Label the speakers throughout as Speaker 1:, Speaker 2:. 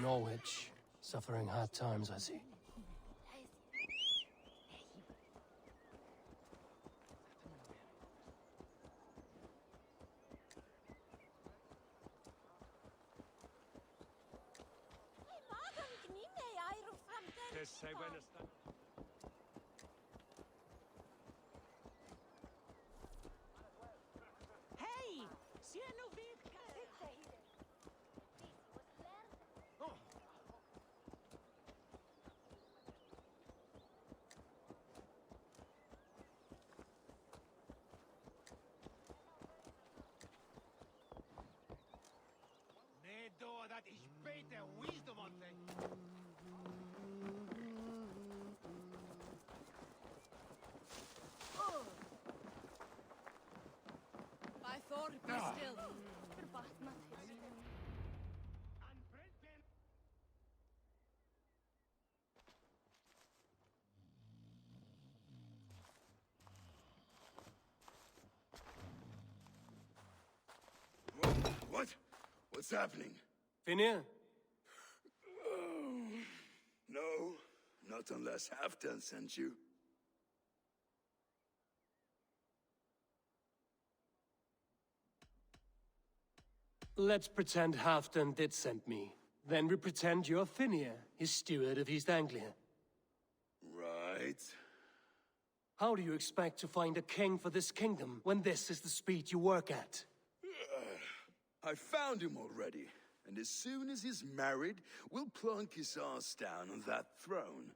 Speaker 1: Norwich. Suffering hard times, I see.
Speaker 2: Hei! Sé nú við! Nee, door dat is beter wisdom on thing.
Speaker 3: By Thor, be still. Verbatnat.
Speaker 4: What? What's happening?
Speaker 1: Finir?
Speaker 4: No, not unless Halfdan sent you.
Speaker 1: Let's pretend Halfdan did send me. Then we pretend you're Finir, his steward of East Anglia.
Speaker 4: Right.
Speaker 1: How do you expect to find a king for this kingdom when this is the speed you work at?
Speaker 4: I found him already, and as soon as he's married, we'll plunk his ass down on that throne.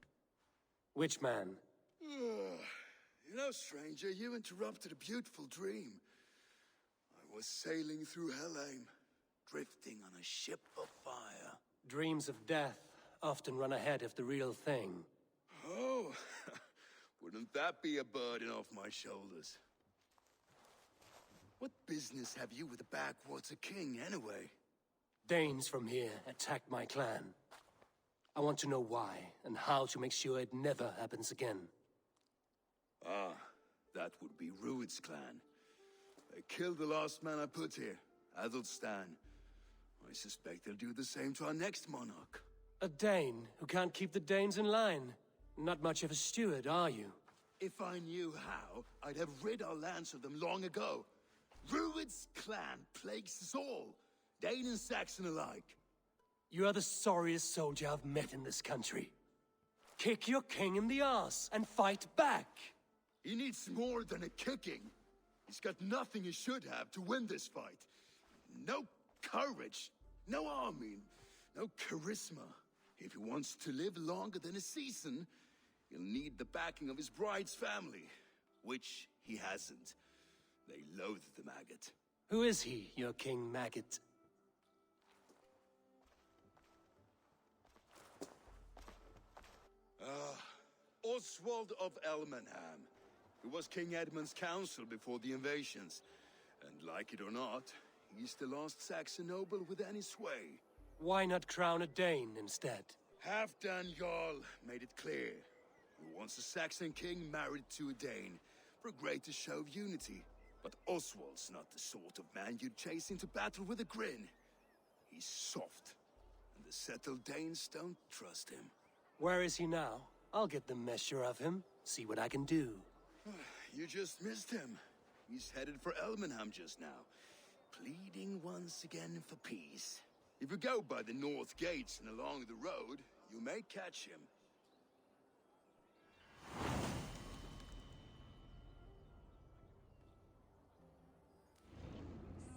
Speaker 1: Which man?
Speaker 4: You know, stranger, you interrupted a beautiful dream. I was sailing through Helheim, drifting on a ship of fire.
Speaker 1: Dreams of death often run ahead of the real thing.
Speaker 4: Oh, wouldn't that be a burden off my shoulders? What business have you with the backwater king, anyway?
Speaker 1: Danes from here attacked my clan. I want to know why, and how to make sure it never happens again.
Speaker 4: Ah, that would be Rued's clan. They killed the last man I put here, Adelstan. I suspect they'll do the same to our next monarch.
Speaker 1: A Dane who can't keep the Danes in line. Not much of a steward, are you?
Speaker 4: If I knew how, I'd have rid our lands of them long ago. Rued's clan plagues us all, Dane and Saxon alike.
Speaker 1: You are the sorriest soldier I've met in this country. Kick your king in the arse and fight back!
Speaker 4: He needs more than a kicking. He's got nothing he should have to win this fight. No courage, no army, no charisma. If he wants to live longer than a season, he'll need the backing of his bride's family, which he hasn't. They loathe the maggot.
Speaker 1: Who is he, your king maggot?
Speaker 4: Oswald of Elmenham. He was King Edmund's counsel before the invasions. And like it or not, he's the last Saxon noble with any sway.
Speaker 1: Why not crown a Dane instead?
Speaker 4: Halfdan Jarl made it clear. He wants a Saxon king married to a Dane, for a greater show of unity. But Oswald's not the sort of man you'd chase into battle with a grin. He's soft, and the settled Danes don't trust him.
Speaker 1: Where is he now? I'll get the measure of him, see what I can do.
Speaker 4: You just missed him. He's headed for Elmenham just now, pleading once again for peace. If you go by the north gates and along the road, you may catch him.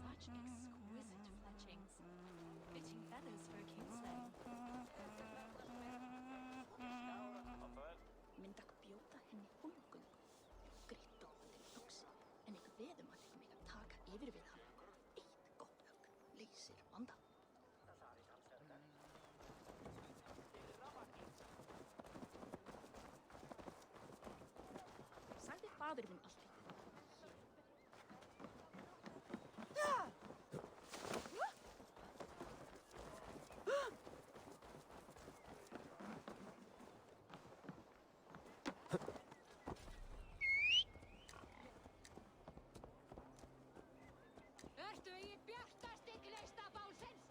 Speaker 3: Such exquisite fletchings. Fitting feathers for a kingsman. Myndak bjóta henni hólgöngu. Gritt á til öxi. En ekki veðum að ekki mig að taka yfir við hann. Eitt gott högg leysir vanda. Sagði fadur minn alltaf. Ertu í bjartasti gleista bálsins?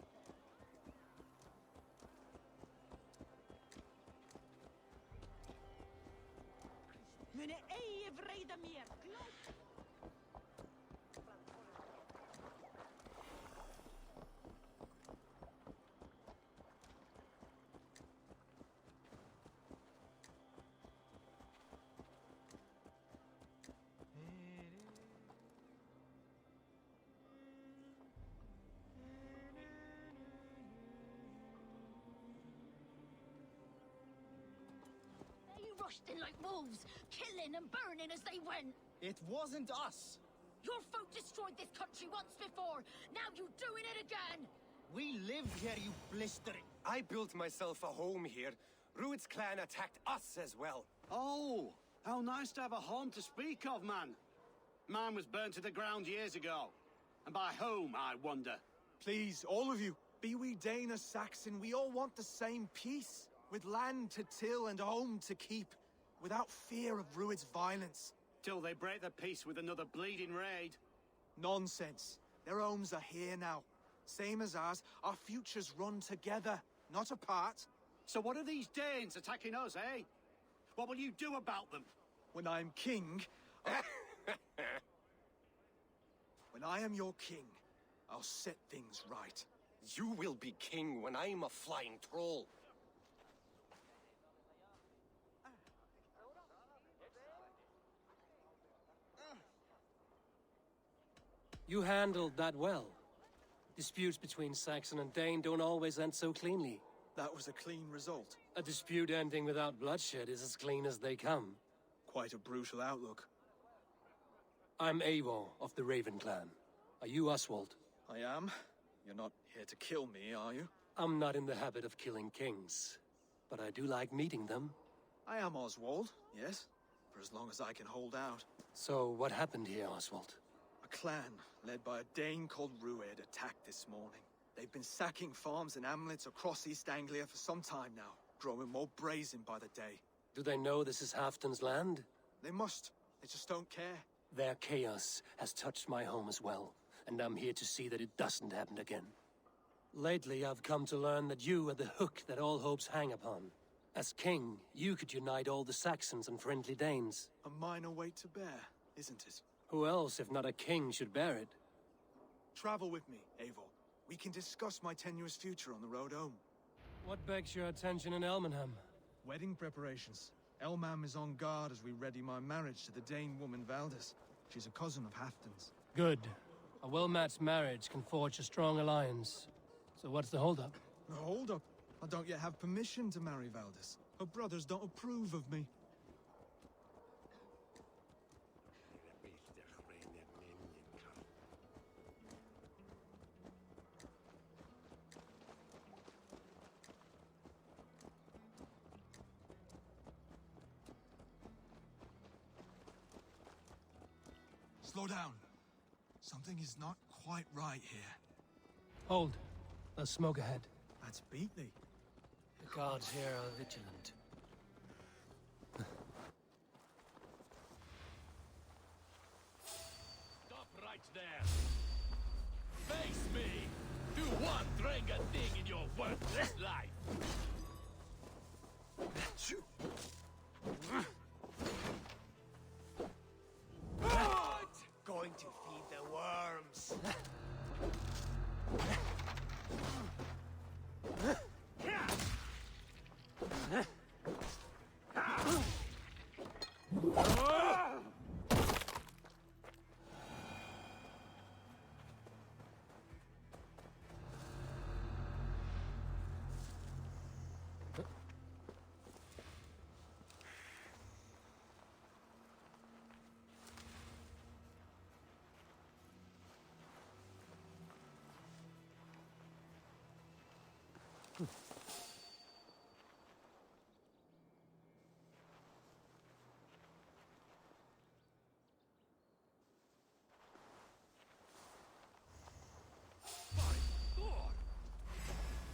Speaker 3: de meer kloot. They rushed in like wolves, killing and burning as they went.
Speaker 5: It wasn't us.
Speaker 3: Your folk destroyed this country once before. Now you're doing it again.
Speaker 5: We live here, you blistering.
Speaker 6: I built myself a home here. Rued's clan attacked us as well.
Speaker 7: Oh, how nice to have a home to speak of, man. Mine was burnt to the ground years ago. And by whom, I wonder?
Speaker 8: Please, all of you, be we Dane or Saxon, we all want the same peace. With land to till and home to keep. Without fear of Rued's violence.
Speaker 7: Till they break the peace with another bleeding raid.
Speaker 8: Nonsense. Their homes are here now. Same as ours, our futures run together, not apart.
Speaker 7: So what are these Danes attacking us, eh? What will you do about them?
Speaker 8: When I am king... When I am your king, I'll set things right.
Speaker 6: You will be king when I'm a flying troll.
Speaker 1: You handled that well. Disputes between Saxon and Dane don't always end so cleanly.
Speaker 8: That was a clean result.
Speaker 1: A dispute ending without bloodshed is as clean as they come.
Speaker 8: Quite a brutal outlook.
Speaker 1: I'm Eivor of the Raven clan. Are you Oswald?
Speaker 8: I am. You're not here to kill me, are you?
Speaker 1: I'm not in the habit of killing kings, but I do like meeting them.
Speaker 8: I am Oswald, yes. For as long as I can hold out.
Speaker 1: So what happened here, Oswald?
Speaker 8: A clan, led by a Dane called Rued, attacked this morning. They've been sacking farms and hamlets across East Anglia for some time now, growing more brazen by the day.
Speaker 1: Do they know this is Halfton's land?
Speaker 8: They must. They just don't care.
Speaker 1: Their chaos has touched my home as well, and I'm here to see that it doesn't happen again. Lately, I've come to learn that you are the hook that all hopes hang upon. As king, you could unite all the Saxons and friendly Danes.
Speaker 8: A minor weight to bear, isn't it?
Speaker 1: Who else, if not a king, should bear it?
Speaker 8: Travel with me, Eivor. We can discuss my tenuous future on the road home.
Speaker 1: What begs your attention in Elmenham?
Speaker 8: Wedding preparations. Elmam is on guard as we ready my marriage to the Dane woman Valdis. She's a cousin of Halfton's.
Speaker 1: Good. A well-matched marriage can forge a strong alliance. So what's the holdup?
Speaker 8: No, hold up. I don't yet have permission to marry Valdis. Her brothers don't approve of me. Slow down. Something is not quite right here.
Speaker 1: Hold. There's smoke ahead.
Speaker 8: That's Beatley.
Speaker 1: The guards here are vigilant.
Speaker 2: Stop right there. Face me. Do one drinking thing in your worthless life.
Speaker 6: Going to feed the worms.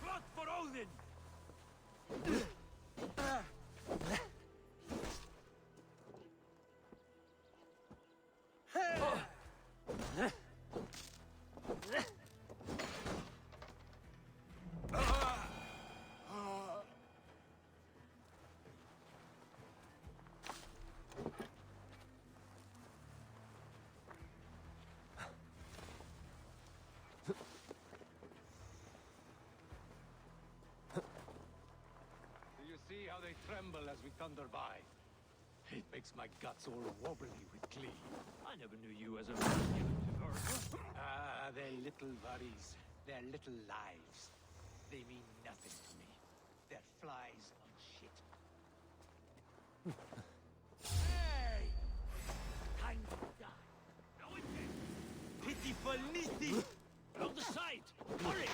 Speaker 2: Blood for Odin! see how they tremble as we thunder by. It makes my guts all wobbly with glee. I never knew you as a man given to murder. Ah, their little worries, their little lives. They mean nothing to me. They're flies on shit. Hey! Time to die. Now it's in.
Speaker 5: Pitiful Nisi!
Speaker 2: On the side! Hurry!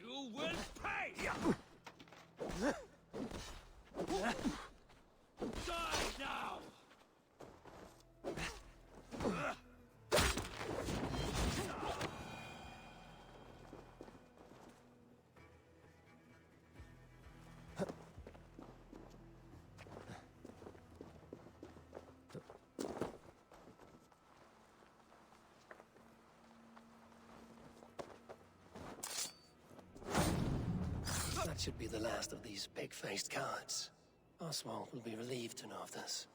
Speaker 2: You will pay! Die now!
Speaker 1: That should be the last of these pig-faced cowards. Oswald will be relieved to know of this.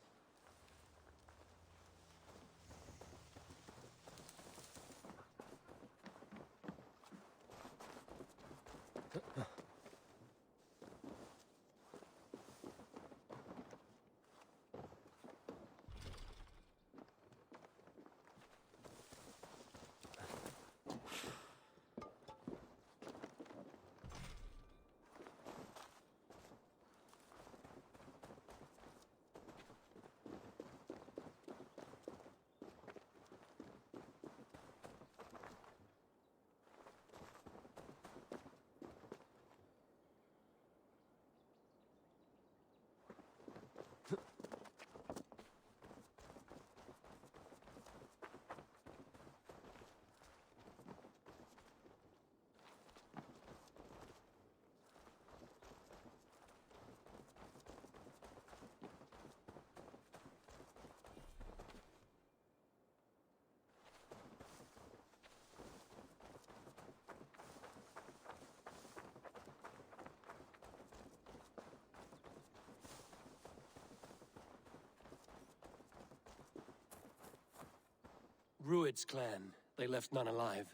Speaker 1: Rued's clan. They left none alive.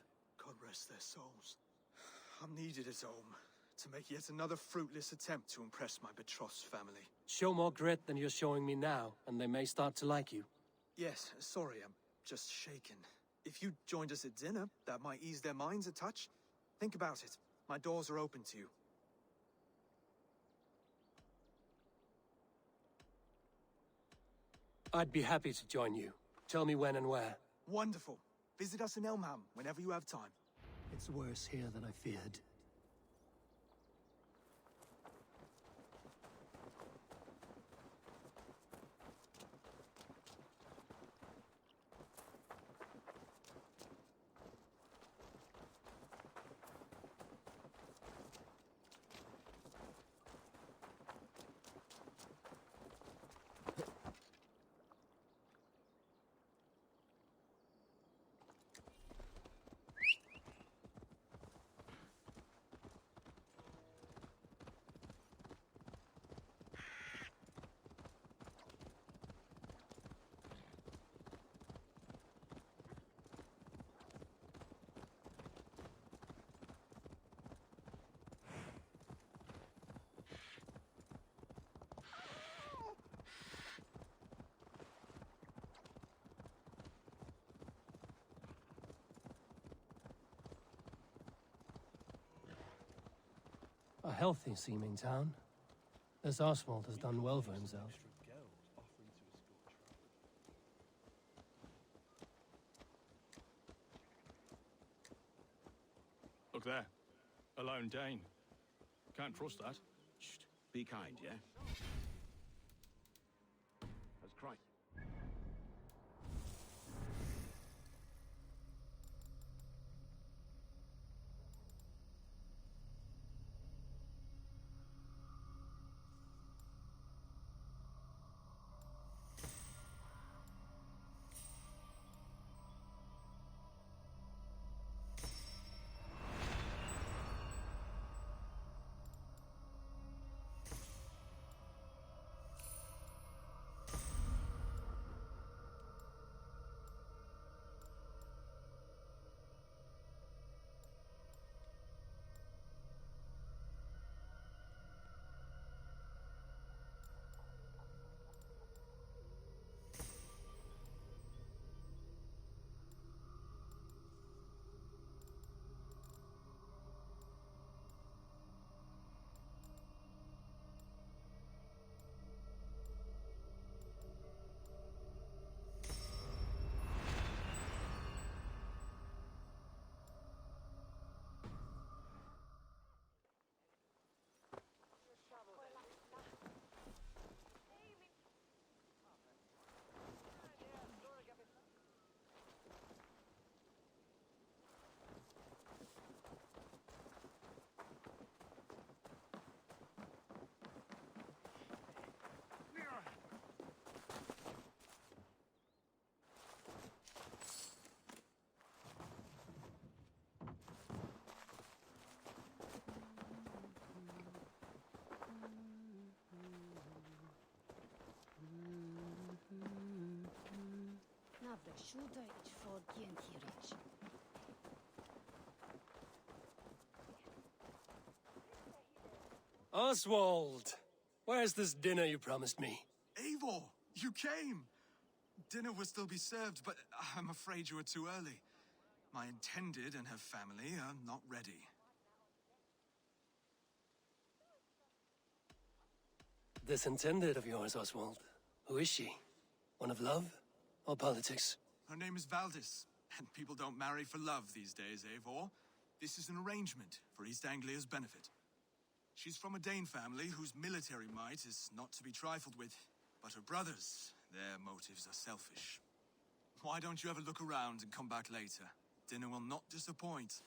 Speaker 8: God rest their souls. I'm needed at home to make yet another fruitless attempt to impress my betrothed's family.
Speaker 1: Show more grit than you're showing me now, and they may start to like you.
Speaker 8: Yes, sorry, I'm just shaken. If you joined us at dinner, that might ease their minds a touch. Think about it. My doors are open to you.
Speaker 1: I'd be happy to join you. Tell me when and where.
Speaker 8: Wonderful. Visit us in Elmham whenever you have time.
Speaker 1: It's worse here than I feared. A healthy-seeming town. This Oswald has done well for himself.
Speaker 2: Look there. A lone Dane. Can't trust that.
Speaker 9: Shh. Be kind, yeah? That's Christ.
Speaker 3: the shooter is for Gientirich.
Speaker 1: Oswald! Where's this dinner you promised me?
Speaker 8: Eivor, you came! Dinner will still be served, but I'm afraid you are too early. My intended and her family are not ready.
Speaker 1: This intended of yours, Oswald. Who is she? One of love? Or politics?
Speaker 8: Her name is Valdis, and people don't marry for love these days, Eivor. This is an arrangement for East Anglia's benefit. She's from a Dane family whose military might is not to be trifled with. But her brothers, their motives are selfish. Why don't you have a look around and come back later? Dinner will not disappoint.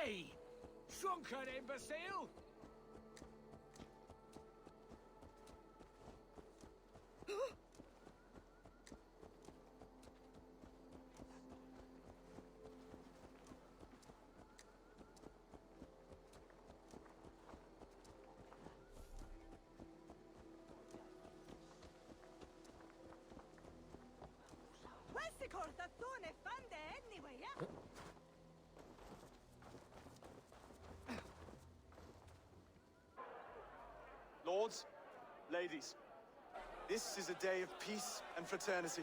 Speaker 2: Hey! Shrunken imbecile!
Speaker 10: Questi cortattone fande anyway, yeah?
Speaker 8: Lords, ladies, this is a day of peace and fraternity.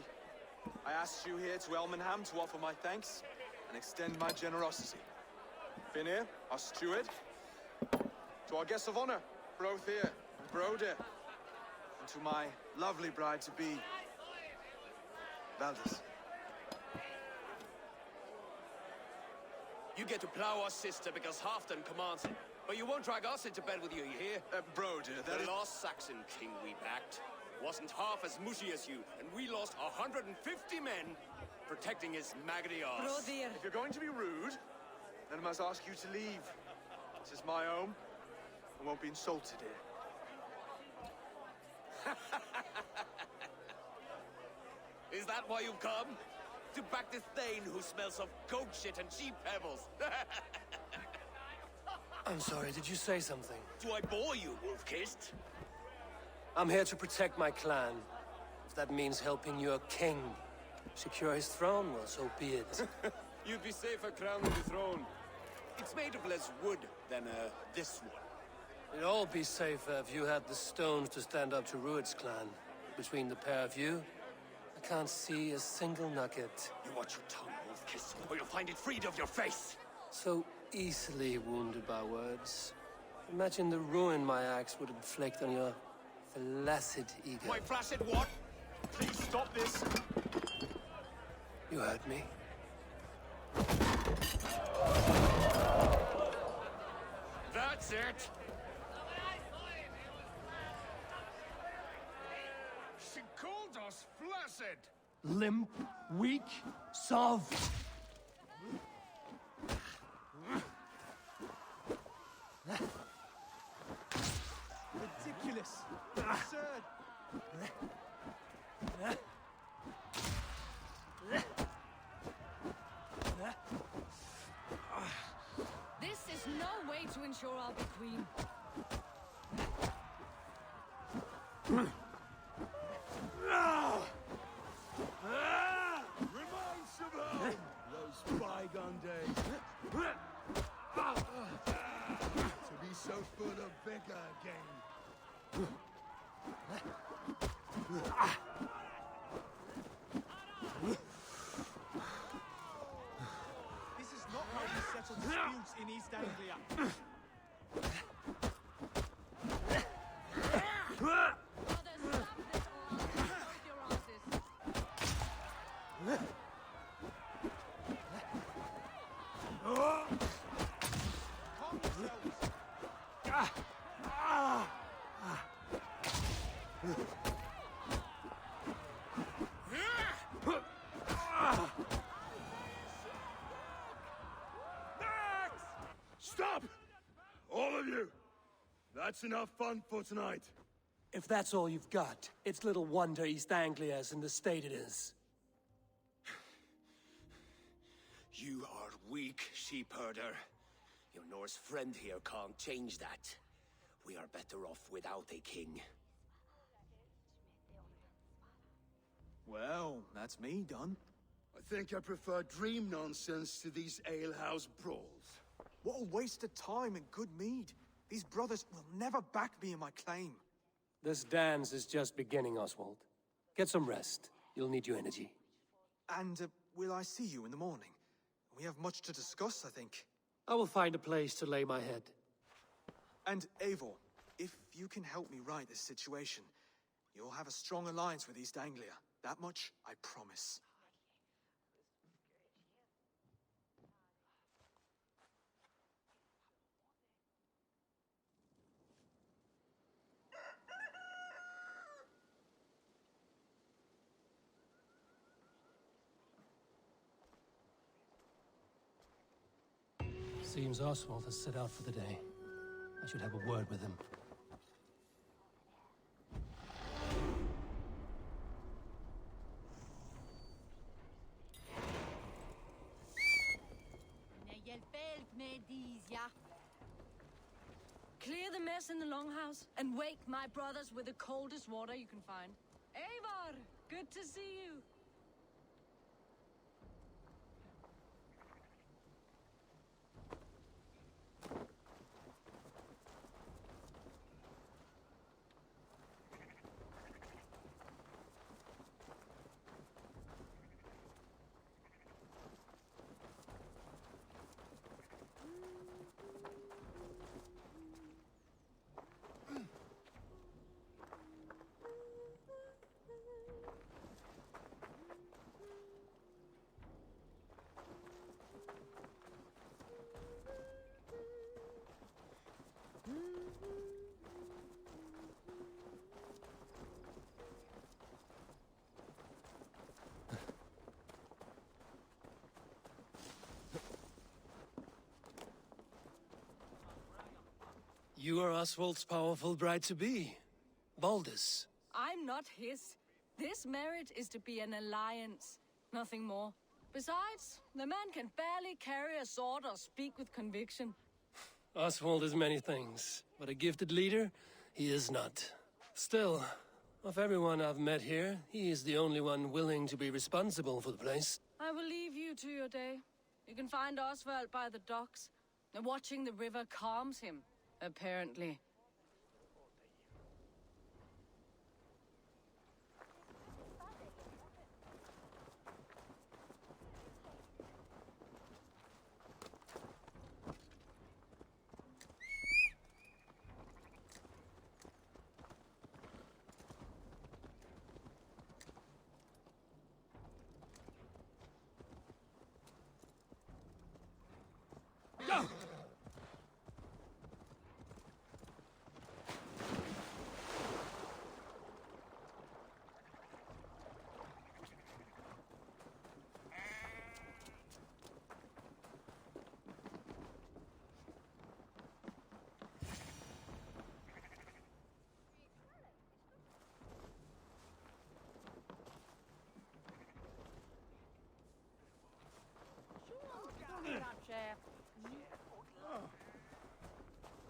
Speaker 8: I asked you here to Elmenham to offer my thanks and extend my generosity. Finir, our steward, to our guests of honor, Brothir and Broder, and to my lovely bride-to-be, Valdis.
Speaker 6: You get to plow our sister because Halfdan commands it. But you won't drag us into bed with you, you hear?
Speaker 8: Broder, that
Speaker 6: The
Speaker 8: is...
Speaker 6: last Saxon king we backed wasn't half as mushy as you, and we lost 150 men protecting his maggoty arse.
Speaker 10: Brodir.
Speaker 8: If you're going to be rude, then I must ask you to leave. This is my home. I won't be insulted here.
Speaker 6: Is that why you've come? To back this Thane who smells of goat shit and cheap pebbles?
Speaker 1: I'm sorry, did you say something?
Speaker 6: Do I bore you, wolf-kissed?
Speaker 1: I'm here to protect my clan. If that means helping your king secure his throne, well, so be it.
Speaker 6: You'd be safer crowning the throne. It's made of less wood than, this one.
Speaker 1: It'd all be safer if you had the stones to stand up to Rued's clan. Between the pair of you, I can't see a single nugget.
Speaker 6: You watch your tongue, wolf-kiss, or you'll find it freed of your face!
Speaker 1: So easily wounded by words. Imagine the ruin my axe would inflict on your flaccid ego.
Speaker 6: My flaccid what? Please stop this!
Speaker 1: You heard me.
Speaker 6: That's it!
Speaker 4: She called us flaccid!
Speaker 1: Limp, weak, soft.
Speaker 5: Ridiculous. Absurd.
Speaker 10: This is no way to ensure I'll be queen.
Speaker 4: Reminds of home! Those bygone days. To be so full of vigor again.
Speaker 5: This is not how we settle disputes in East Anglia.
Speaker 10: Brothers, stop this or I'll break your asses.
Speaker 5: Calm yourselves.
Speaker 4: Stop! All of you! That's enough fun for tonight.
Speaker 1: If that's all you've got, it's little wonder East Anglia is in the state it is.
Speaker 6: You are weak, sheep herder. Your Norse friend here can't change that. We are better off without a king.
Speaker 8: Well, that's me done.
Speaker 4: I think I prefer dream nonsense to these alehouse brawls.
Speaker 8: What a waste of time and good mead. These brothers will never back me in my claim.
Speaker 1: This dance is just beginning, Oswald. Get some rest. You'll need your energy.
Speaker 8: And will I see you in the morning? We have much to discuss, I think.
Speaker 1: I will find a place to lay my head.
Speaker 8: And Eivor, if you can help me right this situation, you'll have a strong alliance with East Anglia. That much, I promise.
Speaker 1: Seems Oswald has set out for the day. I should have a word with him.
Speaker 10: Clear the mess in the longhouse and wake my brothers with the coldest water you can find. Eivor, good to see you.
Speaker 1: You are Oswald's powerful bride-to-be, Baldus.
Speaker 10: I'm not his. This marriage is to be an alliance, nothing more. Besides, the man can barely carry a sword or speak with conviction.
Speaker 1: Oswald is many things, but a gifted leader, he is not. Still, of everyone I've met here, he is the only one willing to be responsible for the place.
Speaker 10: I will leave you to your day. You can find Oswald by the docks. Watching the river calms him, apparently.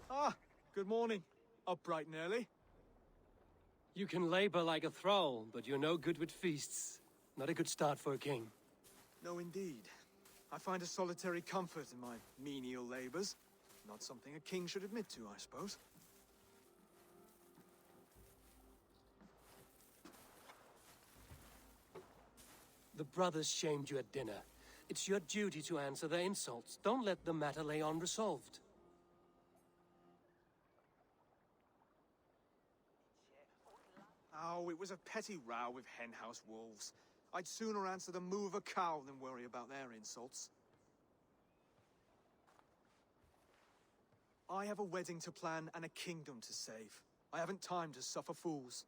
Speaker 8: Ah, good morning. Up bright and early.
Speaker 1: You can labor like a thrall, but you're no good with feasts. Not a good start for a king.
Speaker 8: No, indeed. I find a solitary comfort in my menial labors. Not something a king should admit to, I suppose.
Speaker 1: The brothers shamed you at dinner. It's your duty to answer their insults. Don't let the matter lay unresolved.
Speaker 8: Oh, it was a petty row with henhouse wolves. I'd sooner answer the moo of a cow than worry about their insults. I have a wedding to plan and a kingdom to save. I haven't time to suffer fools.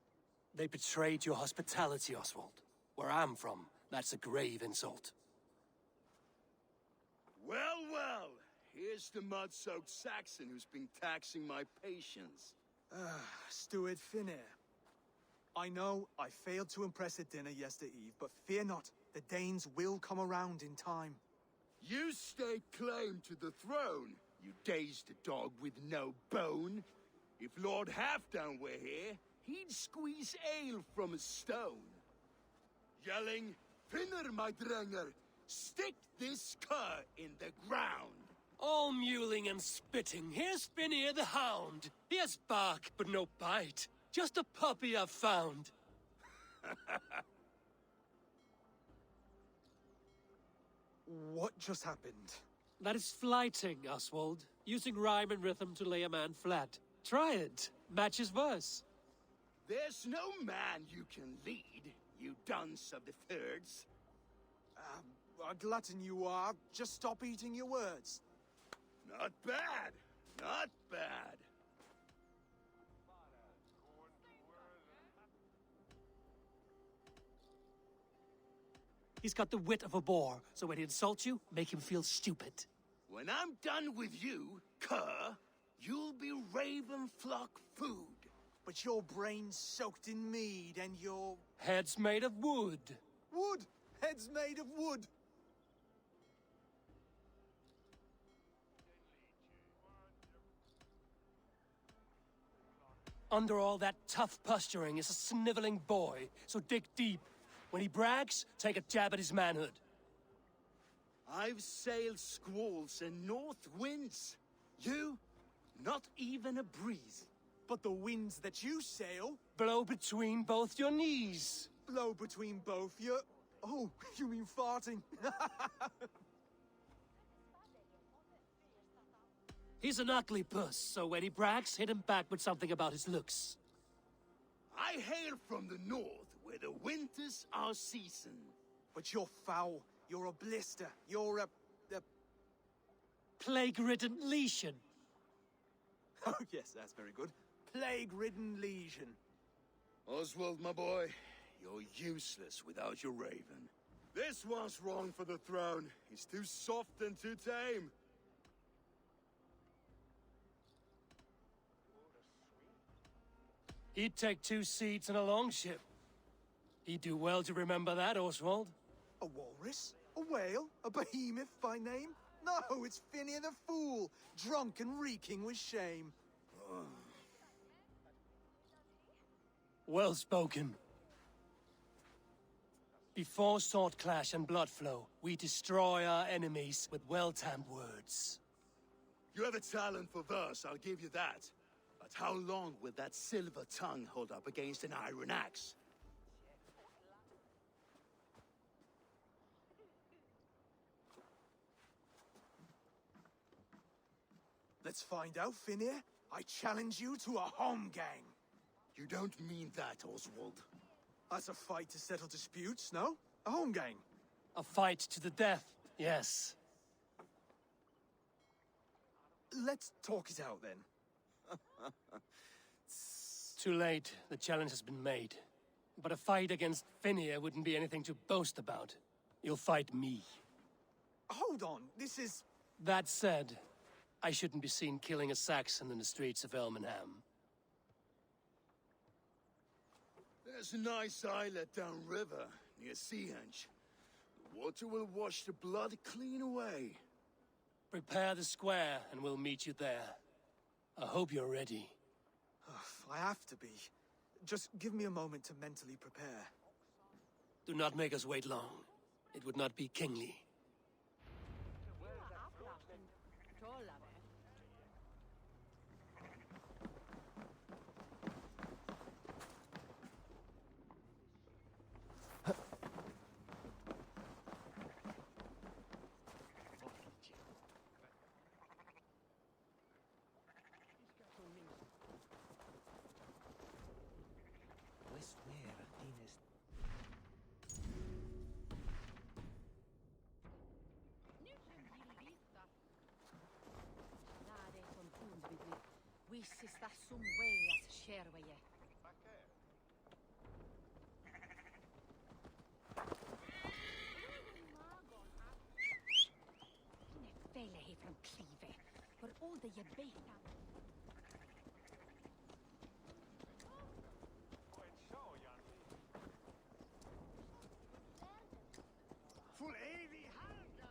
Speaker 1: They betrayed your hospitality, Oswald. Where I'm from, that's a grave insult.
Speaker 4: Well, well. Here's the mud-soaked Saxon who's been taxing my patience.
Speaker 8: Steward Finnair. I know I failed to impress at dinner yesterday eve, but fear not, the Danes will come around in time.
Speaker 4: You stake claim to the throne, you dazed dog with no bone. If Lord Halfdown were here, he'd squeeze ale from a stone. Yelling, Finner, my drenger, stick this cur in the ground.
Speaker 1: All mewling and spitting, here's Finnear the hound. He has bark, but no bite. Just a puppy I've found.
Speaker 8: What just happened?
Speaker 1: That is flighting, Oswald. Using rhyme and rhythm to lay a man flat. Try it. Matches verse.
Speaker 4: There's no man you can lead, you dunce of the thirds.
Speaker 8: A glutton you are. Just stop eating your words.
Speaker 4: Not bad. Not bad.
Speaker 1: He's got the wit of a boar, so when he insults you, make him feel stupid.
Speaker 4: When I'm done with you, cur, you'll be raven flock food.
Speaker 8: But your brain's soaked in mead and your...
Speaker 1: Head's made of wood.
Speaker 8: Wood! Head's made of wood!
Speaker 1: Under all that tough posturing is a sniveling boy, so dig deep. When he brags, take a jab at his manhood.
Speaker 4: I've sailed squalls and north winds. You, not even a breeze.
Speaker 8: But the winds that you sail...
Speaker 1: Blow between both your knees.
Speaker 8: Blow between both your... Oh, you mean farting?
Speaker 1: He's an ugly puss, so when he brags, hit him back with something about his looks.
Speaker 4: I hail from the north, where the winters are season.
Speaker 8: But you're foul. You're a blister. You're a...
Speaker 1: Plague-ridden lesion.
Speaker 8: Oh, yes, that's very good. Plague-ridden lesion.
Speaker 4: Oswald, my boy, you're useless without your raven. This one's wrong for the throne. He's too soft and too tame.
Speaker 1: He'd take 2 seats in a longship. He'd do well to remember that, Oswald.
Speaker 8: A walrus? A whale? A behemoth by name? No, it's Phineas the Fool, drunk and reeking with shame.
Speaker 1: Well spoken. Before sword clash and blood flow, we destroy our enemies with well-timed words.
Speaker 4: You have a talent for verse, I'll give you that. But how long will that silver tongue hold up against an iron axe?
Speaker 8: Let's find out, Phineas. I challenge you to a home gang.
Speaker 4: You don't mean that, Oswald.
Speaker 8: That's a fight to settle disputes, no? A home gang.
Speaker 1: A fight to the death, yes.
Speaker 8: Let's talk it out, then.
Speaker 1: Too late, the challenge has been made. But a fight against Phineas wouldn't be anything to boast about. You'll fight me.
Speaker 8: Hold on, this is...
Speaker 1: That said, I shouldn't be seen killing a Saxon in the streets of Elmenham.
Speaker 4: There's a nice islet downriver, near Seahenge. The water will wash the blood clean away.
Speaker 1: Prepare the square, and we'll meet you there. I hope you're ready.
Speaker 8: I have to be. Just give me a moment to mentally prepare.
Speaker 1: Do not make us wait long. It would not be kingly.
Speaker 3: Wissis där som väas kärveje. Ne fäller ifrån klive. För all det jag beta.
Speaker 7: Full evig handlar.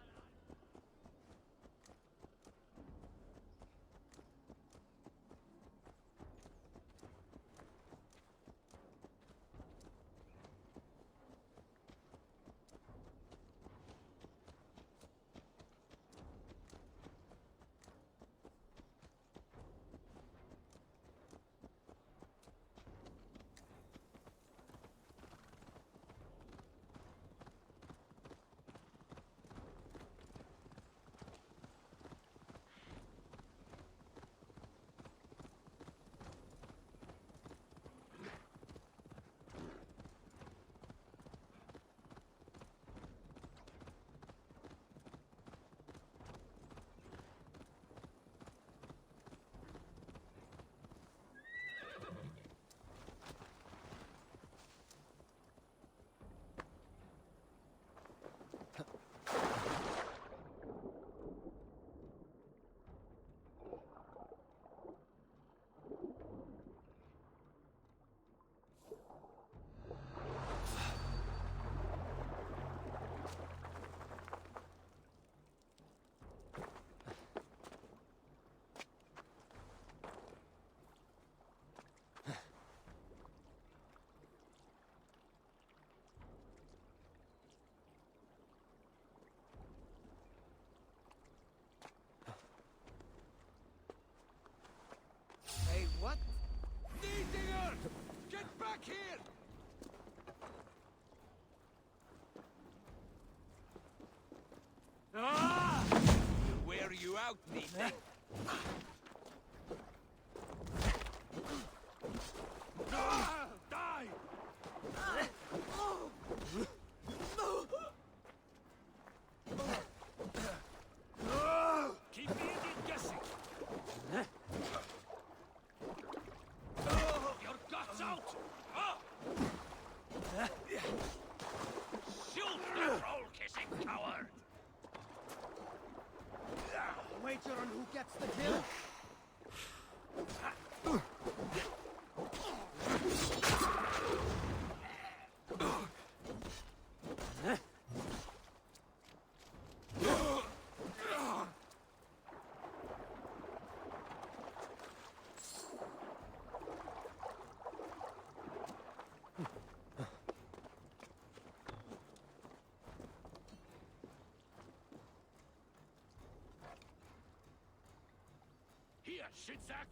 Speaker 8: What? Dinger! Get back here!
Speaker 6: Ah! We'll wear you out, Neating.
Speaker 8: Die!
Speaker 6: Keep the idiot guessing. Your guts out! Shoot the troll-kissing coward!
Speaker 7: Wager on who gets the kill.
Speaker 2: shitsack!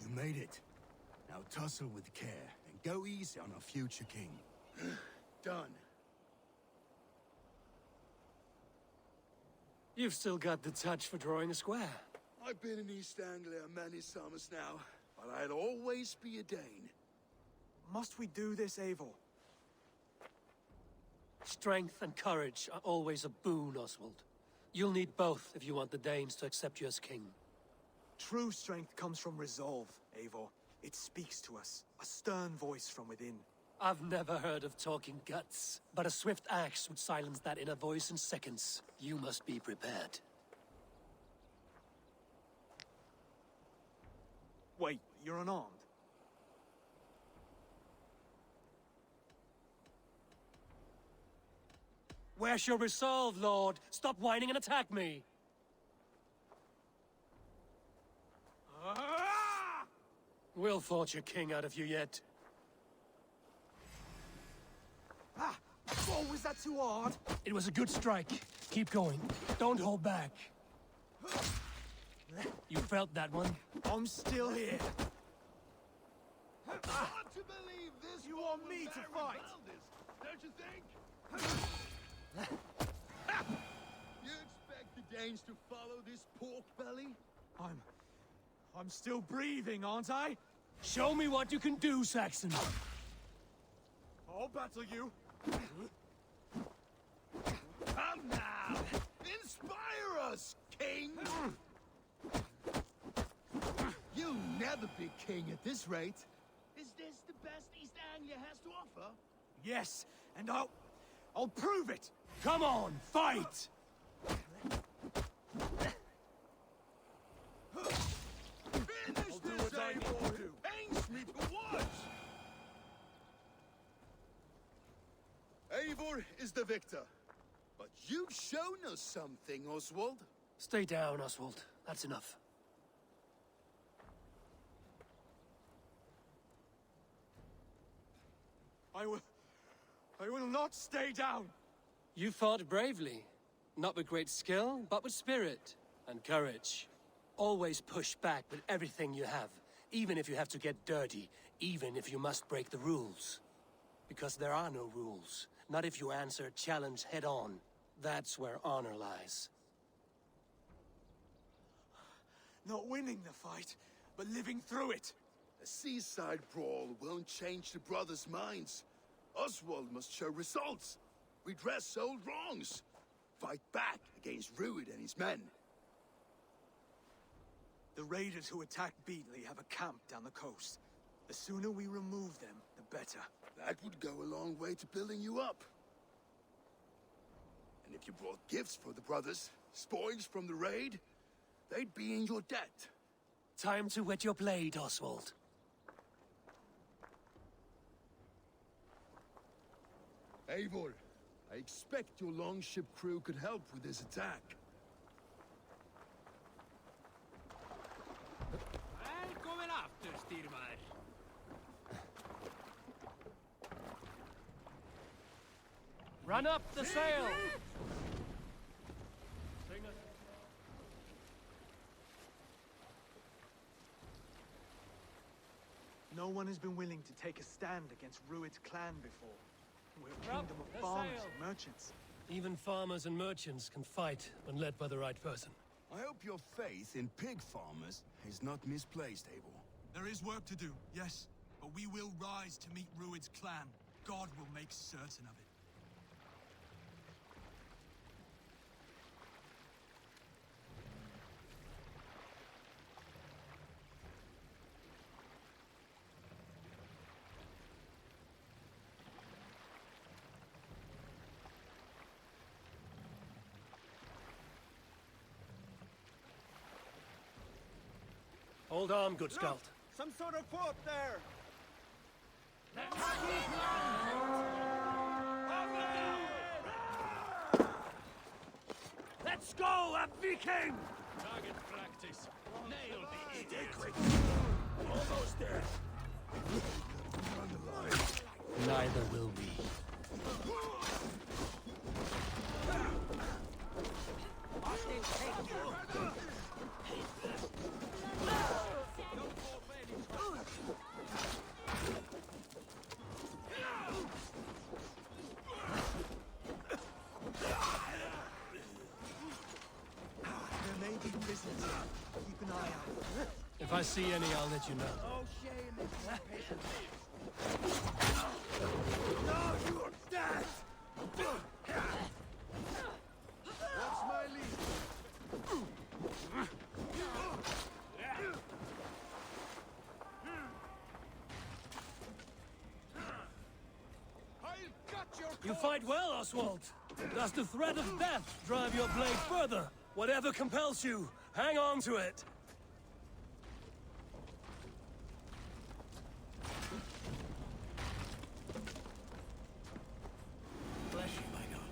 Speaker 4: You made it. Now tussle with care and go easy on our future king. Done.
Speaker 1: You've still got the touch for drawing a square.
Speaker 4: I've been in East Anglia many summers now, but I'll always be a Dane.
Speaker 8: Must we do this, Eivor?
Speaker 1: Strength and courage are always a boon, Oswald. You'll need both if you want the Danes to accept you as king.
Speaker 8: True strength comes from resolve, Eivor. It speaks to us, a stern voice from within.
Speaker 1: I've never heard of talking guts, but a swift axe would silence that inner voice in seconds. You must be prepared.
Speaker 8: Wait, you're unarmed?
Speaker 1: Where's your resolve, Lord? Stop whining and attack me! We'll forge a king out of you yet.
Speaker 8: Ah! Oh, was that too hard?
Speaker 1: It was a good strike. Keep going. Don't hold back. You felt that one?
Speaker 8: I'm still here.
Speaker 4: Hard to believe this.
Speaker 8: You want me to fight?
Speaker 4: Don't you think? You expect the Danes to follow this pork belly?
Speaker 8: I'm still breathing, aren't I?
Speaker 1: Show me what you can do, Saxon.
Speaker 8: I'll battle you.
Speaker 4: Come now! Inspire us, king! You'll never be king at this rate. Is this the best East Anglia has to offer?
Speaker 8: Yes, and I'll prove it.
Speaker 1: Come on, fight!
Speaker 4: Finish this, Eivor! Pains me to watch! Eivor is the victor. But you've shown us something, Oswald.
Speaker 1: Stay down, Oswald. That's enough.
Speaker 8: I will not stay down.
Speaker 1: You fought bravely. Not with great skill, but with spirit and courage. Always push back with everything you have, even if you have to get dirty, even if you must break the rules. Because there are no rules. Not if you answer a challenge head on. That's where honor lies.
Speaker 8: Not winning the fight, but living through it.
Speaker 4: A seaside brawl won't change the brothers' minds. Oswald must show results. Redress old wrongs. Fight back against Rued and his men.
Speaker 8: The raiders who attacked Beatley have a camp down the coast. The sooner we remove them, the better.
Speaker 4: That would go a long way to building you up. And if you brought gifts for the brothers, spoils from the raid, they'd be in your debt.
Speaker 1: Time to wet your blade, Oswald.
Speaker 4: Eivor, I expect your longship crew could help with this attack.
Speaker 1: Run up the sail!
Speaker 5: No one has been willing to take a stand against Rued's clan before. We're a
Speaker 1: Rub
Speaker 5: kingdom
Speaker 1: the
Speaker 5: of farmers
Speaker 1: sail.
Speaker 5: and merchants.
Speaker 1: Even farmers and merchants can fight when led by the right person.
Speaker 4: I hope your faith in pig farmers is not misplaced, Abel.
Speaker 5: There is work to do, yes. But we will rise to meet Rued's clan. God will make certain of it.
Speaker 1: Hold on, good scout.
Speaker 5: Some sort of fort there!
Speaker 1: Let's go, a Viking!
Speaker 9: Target practice. Nail the idiot.
Speaker 4: Almost there.
Speaker 1: Neither will we.
Speaker 5: There may be prisoners. Keep an eye out.
Speaker 1: If I see any, I'll let you know.
Speaker 5: Oh, shame it's not patient.
Speaker 4: No, you are dead! What's my lead?
Speaker 5: I'll cut your
Speaker 1: You fight well, Oswald. Does the threat of death drive your blade further? Whatever compels you, hang on to it. Bless you, my God.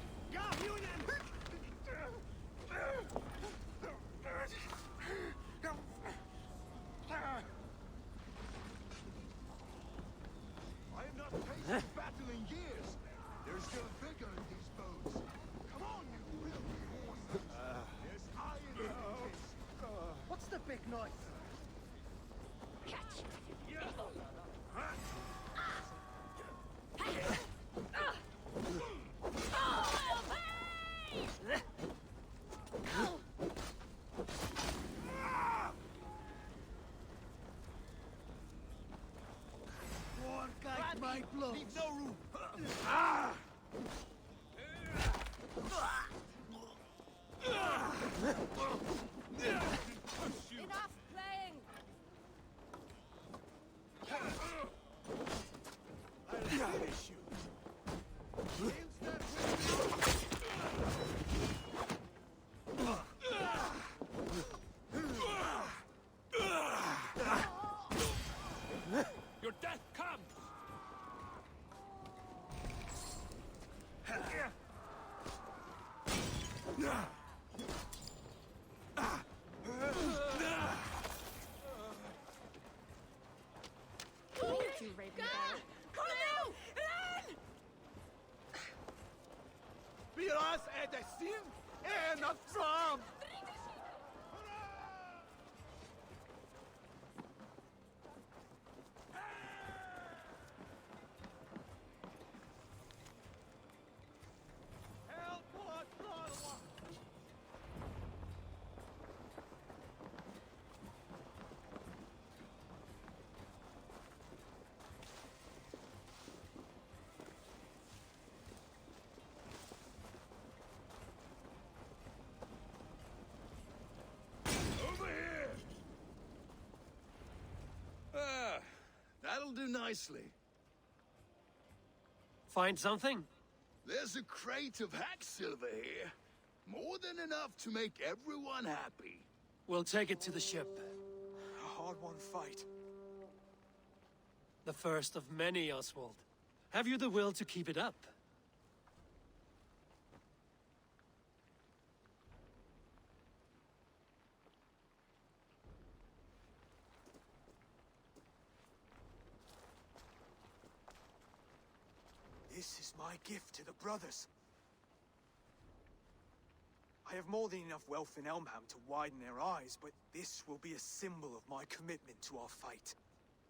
Speaker 4: I have not tasted battle in years. There's still vigor in these bones. Come on, you filthy horses. There's iron in this.
Speaker 5: What's the big noise?
Speaker 4: My blows.
Speaker 5: Leave no room.
Speaker 10: Enough playing!
Speaker 4: I'll finish you. Instant
Speaker 9: Your death comes!
Speaker 3: Thank you, Ravenbear.
Speaker 5: Miras är det sin ena fram!
Speaker 4: That'll do nicely.
Speaker 1: Find something?
Speaker 4: There's a crate of hack silver here. More than enough to make everyone happy.
Speaker 1: We'll take it to the ship.
Speaker 5: A hard-won fight.
Speaker 1: The first of many, Oswald. Have you the will to keep it up?
Speaker 5: This is my gift to the brothers.
Speaker 8: I have more than enough wealth in Elmham to widen their eyes, but this will be a symbol of my commitment to our fight.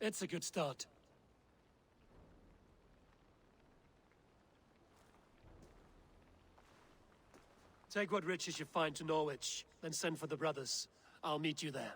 Speaker 1: It's a good start. Take what riches you find to Norwich, then send for the brothers. I'll meet you there.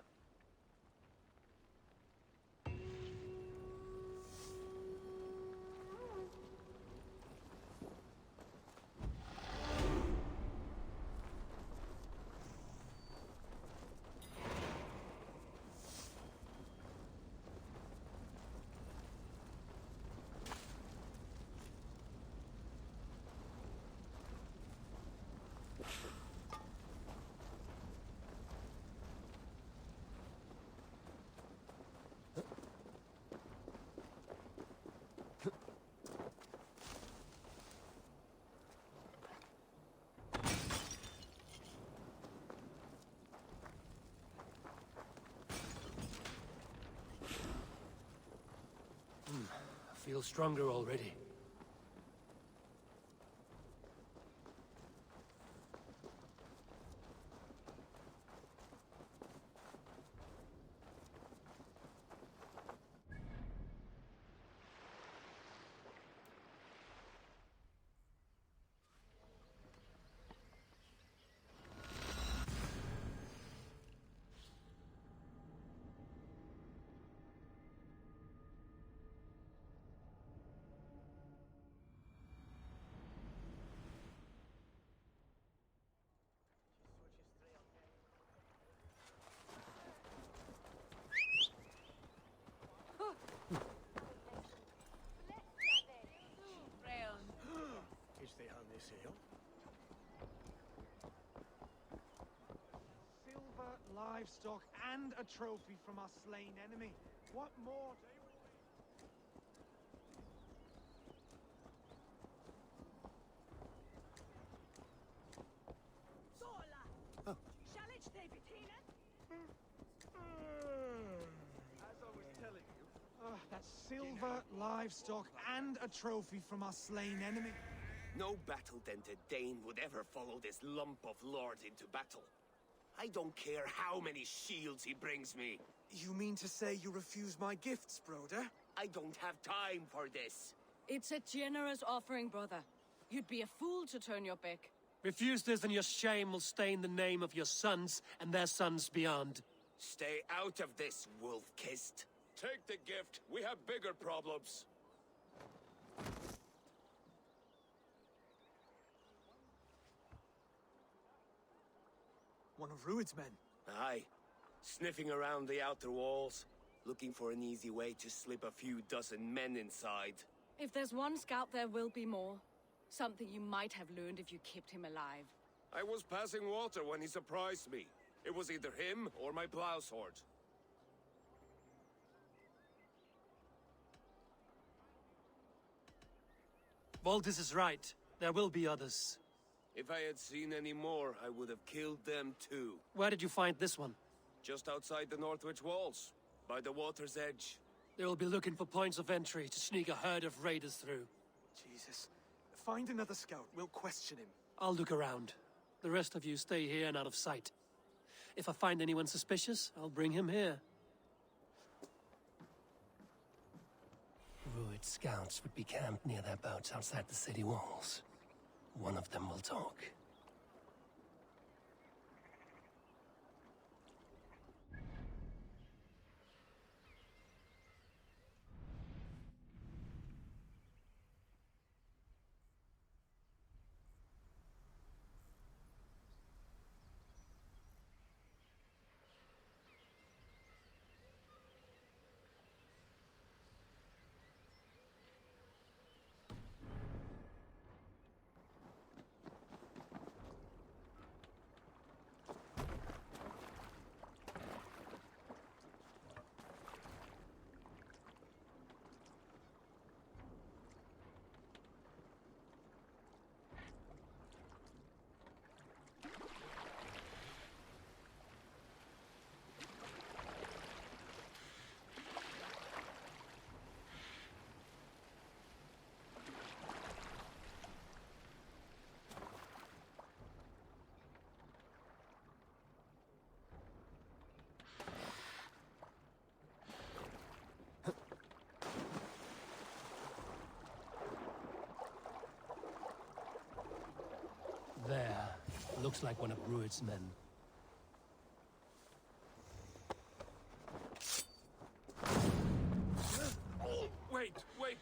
Speaker 1: I feel stronger already.
Speaker 2: Silver, livestock, and a trophy from our slain enemy. What more do As I was telling you, that's silver, livestock, and a trophy from our slain enemy.
Speaker 6: No battle-dented Dane would ever follow this lump of lord into battle. I don't care how many shields he brings me.
Speaker 8: You mean to say you refuse my gifts, Broder?
Speaker 6: I don't have time for this.
Speaker 10: It's a generous offering, brother. You'd be a fool to turn your back.
Speaker 1: Refuse this and your shame will stain the name of your sons and their sons beyond.
Speaker 6: Stay out of this, wolf-kissed.
Speaker 9: Take the gift. We have bigger problems.
Speaker 8: One of Rued's men.
Speaker 6: Aye. Sniffing around the outer walls. Looking for an easy way to slip a few dozen men inside.
Speaker 10: If there's one scout, there will be more. Something you might have learned if you kept him alive.
Speaker 9: I was passing water when he surprised me. It was either him or my plow sword.
Speaker 1: Valdis is right. There will be others.
Speaker 6: If I had seen any more, I would have killed them too.
Speaker 1: Where did you find this one?
Speaker 6: Just outside the Northwich walls, by the water's edge.
Speaker 1: They will be looking for points of entry to sneak a herd of raiders through.
Speaker 8: Jesus. Find another scout. We'll question him.
Speaker 1: I'll look around. The rest of you stay here and out of sight. If I find anyone suspicious, I'll bring him here. Rued scouts would be camped near their boats outside the city walls. One of them will talk. Looks like one of Rued's men.
Speaker 11: Wait, wait.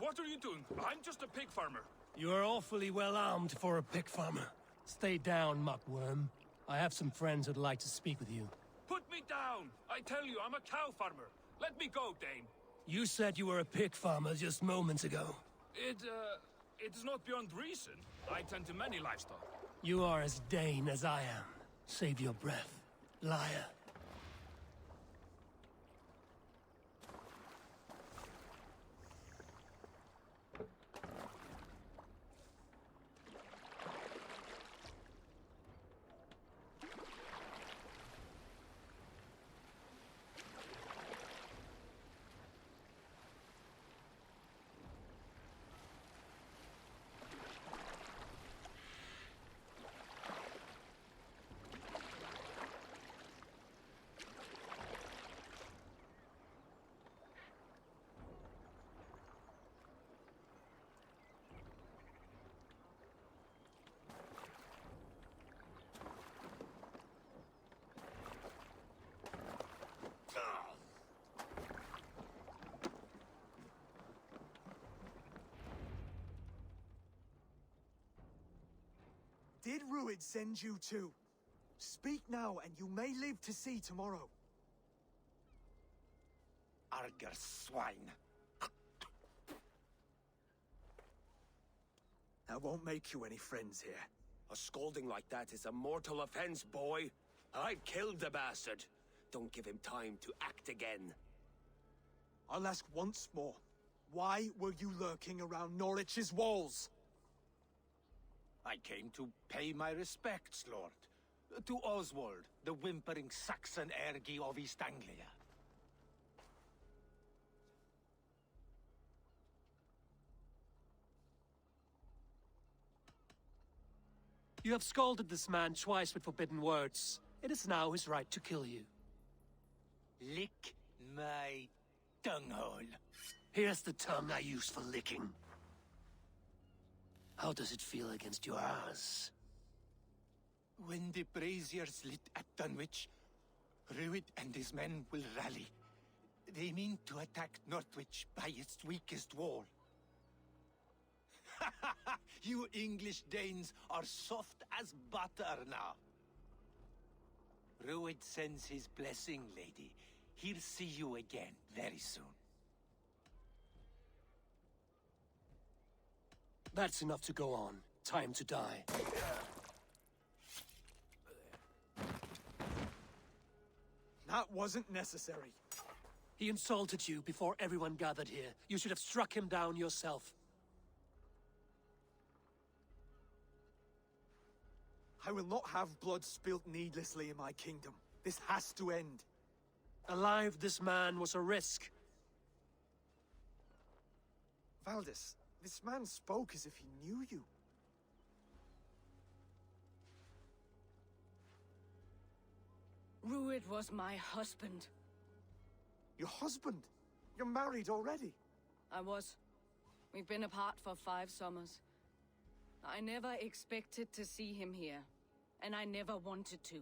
Speaker 11: What are you doing? I'm just a pig farmer.
Speaker 1: You are awfully well armed for a pig farmer. Stay down, muckworm. I have some friends who'd like to speak with you.
Speaker 11: Put me down! I tell you, I'm a cow farmer. Let me go, Dane.
Speaker 1: You said you were a pig farmer just moments ago.
Speaker 11: It is not beyond reason. I tend to many livestock.
Speaker 1: You are as Dane as I am. Save your breath, liar.
Speaker 12: Did Rued send you too? Speak now, and you may live to see tomorrow.
Speaker 2: Arger swine.
Speaker 12: That won't make you any friends here.
Speaker 6: A scolding like that is a mortal offense, boy. I killed the bastard. Don't give him time to act again.
Speaker 12: I'll ask once more. Why were you lurking around Norwich's walls?
Speaker 2: I came to pay my respects, Lord. To Oswald, the whimpering Saxon ergi of East Anglia.
Speaker 1: You have scolded this man twice with forbidden words. It is now his right to kill you.
Speaker 2: Lick my dunghole.
Speaker 1: Here's the tongue I use for licking. How does it feel against your ass?
Speaker 2: When the braziers lit at Dunwich, Rued and his men will rally. They mean to attack Northwich by its weakest wall. You English Danes are soft as butter now. Rued sends his blessing, lady. He'll see you again very soon.
Speaker 1: That's enough to go on. Time to die.
Speaker 12: That wasn't necessary.
Speaker 1: He insulted you before everyone gathered here. You should have struck him down yourself.
Speaker 12: I will not have blood spilt needlessly in my kingdom. This has to end.
Speaker 1: Alive, this man was a risk.
Speaker 12: Valdis, this man spoke as if he knew you.
Speaker 10: Rued was my husband.
Speaker 12: Your husband? You're married already.
Speaker 10: I was. We've been apart for 5 summers. I never expected to see him here, and I never wanted to.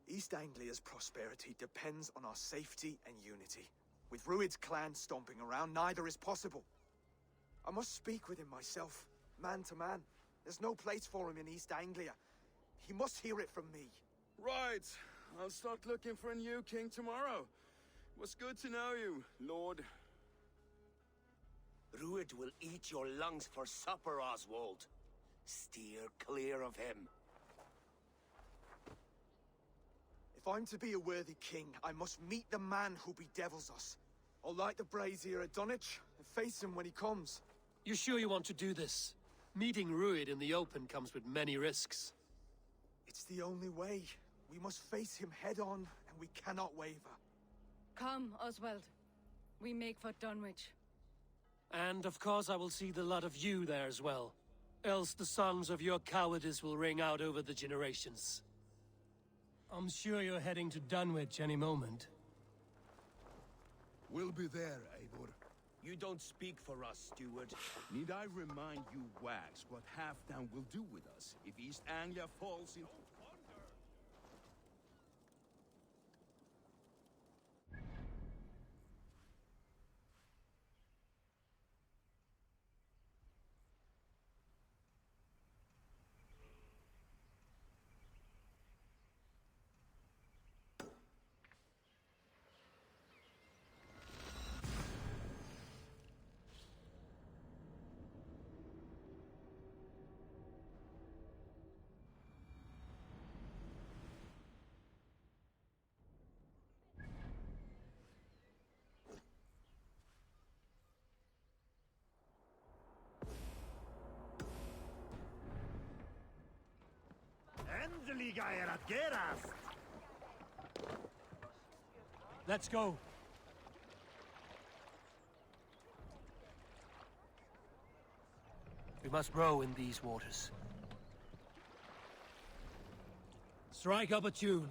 Speaker 12: East Anglia's prosperity depends on our safety and unity. With Rued's clan stomping around, neither is possible. I must speak with him myself, man to man. There's no place for him in East Anglia. He must hear it from me.
Speaker 9: Right. I'll start looking for a new king tomorrow. It was good to know you, Lord.
Speaker 6: Rued will eat your lungs for supper, Oswald. Steer clear of him.
Speaker 12: If I'm to be a worthy king, I must meet the man who bedevils us. I'll light the brazier at Dunwich and face him when he comes.
Speaker 1: You sure you want to do this? Meeting Rued in the open comes with many risks.
Speaker 12: It's the only way. We must face him head-on, and we cannot waver.
Speaker 10: Come, Oswald. We make for Dunwich.
Speaker 1: And of course I will see the lot of you there as well. Else the songs of your cowardice will ring out over the generations. I'm sure you're heading to Dunwich any moment.
Speaker 4: We'll be there, Eivor.
Speaker 6: You don't speak for us, steward.
Speaker 9: Need I remind you, wags, what Halfdan will do with us if East Anglia falls in...
Speaker 1: Let's go. We must row in these waters. Strike up a tune.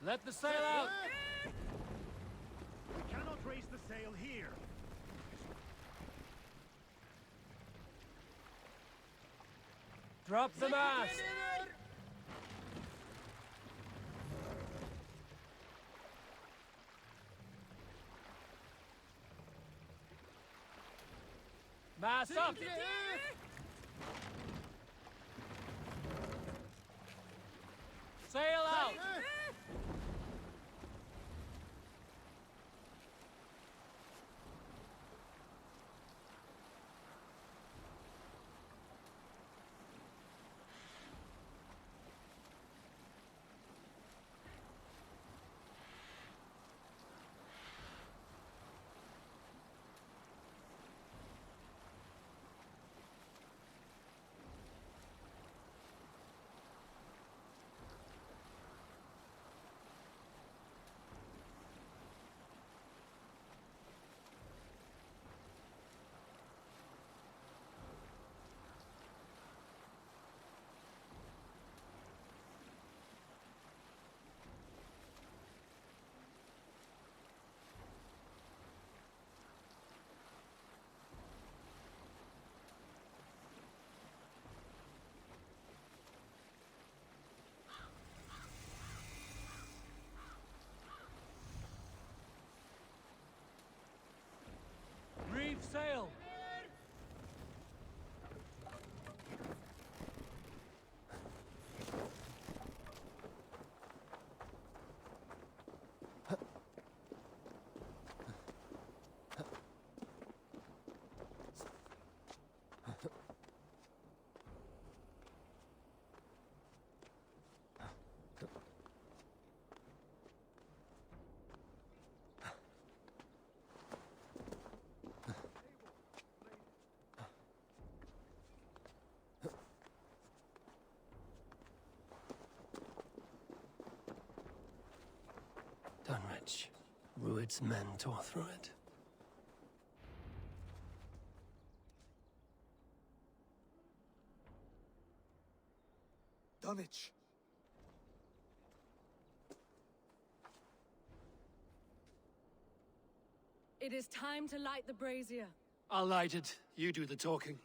Speaker 1: Let the sail out!
Speaker 13: We cannot raise the sail here.
Speaker 1: Drop the mast! Mast up! out! Reef sail! Dunwich. Rued's men tore through it.
Speaker 12: Dunwich.
Speaker 10: It is time to light the brazier.
Speaker 1: I'll light it. You do the talking.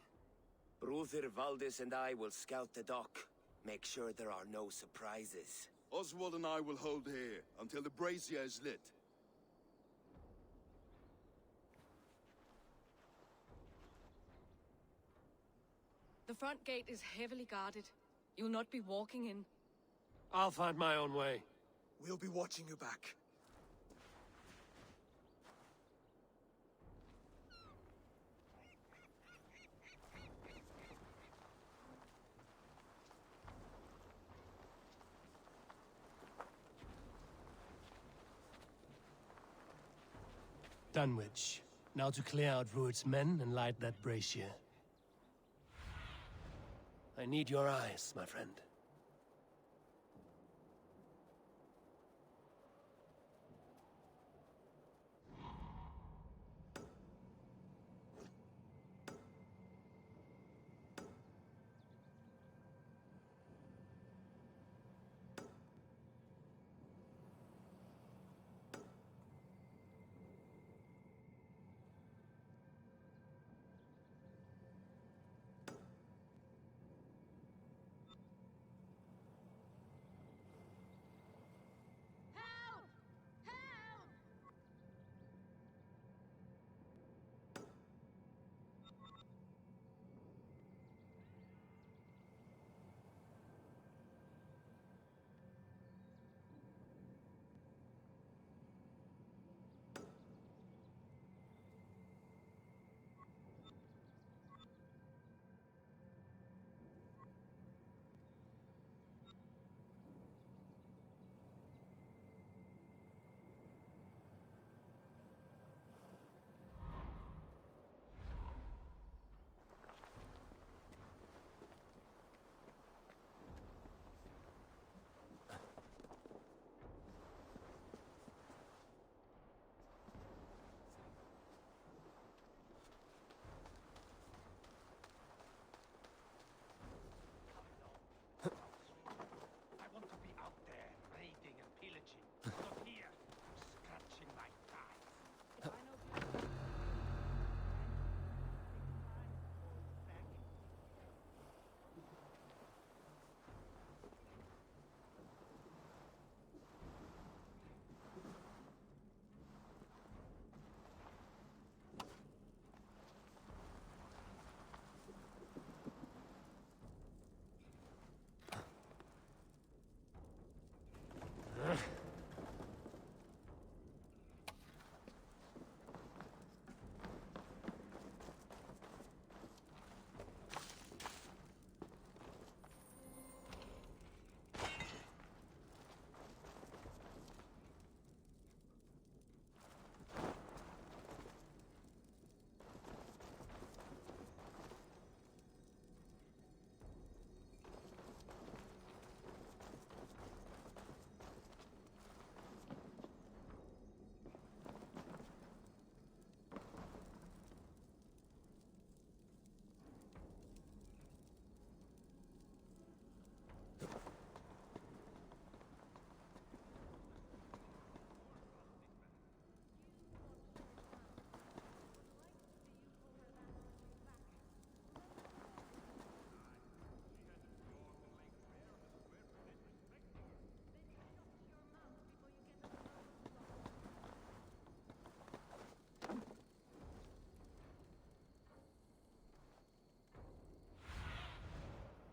Speaker 6: Brother Valdis and I will scout the dock. Make sure there are no surprises.
Speaker 4: Oswald and I will hold here until the brazier is lit.
Speaker 10: The front gate is heavily guarded. You'll not be walking in.
Speaker 1: I'll find my own way.
Speaker 12: We'll be watching you back.
Speaker 1: Dunwich. Now to clear out Rued's men and light that brazier. I need your eyes, my friend.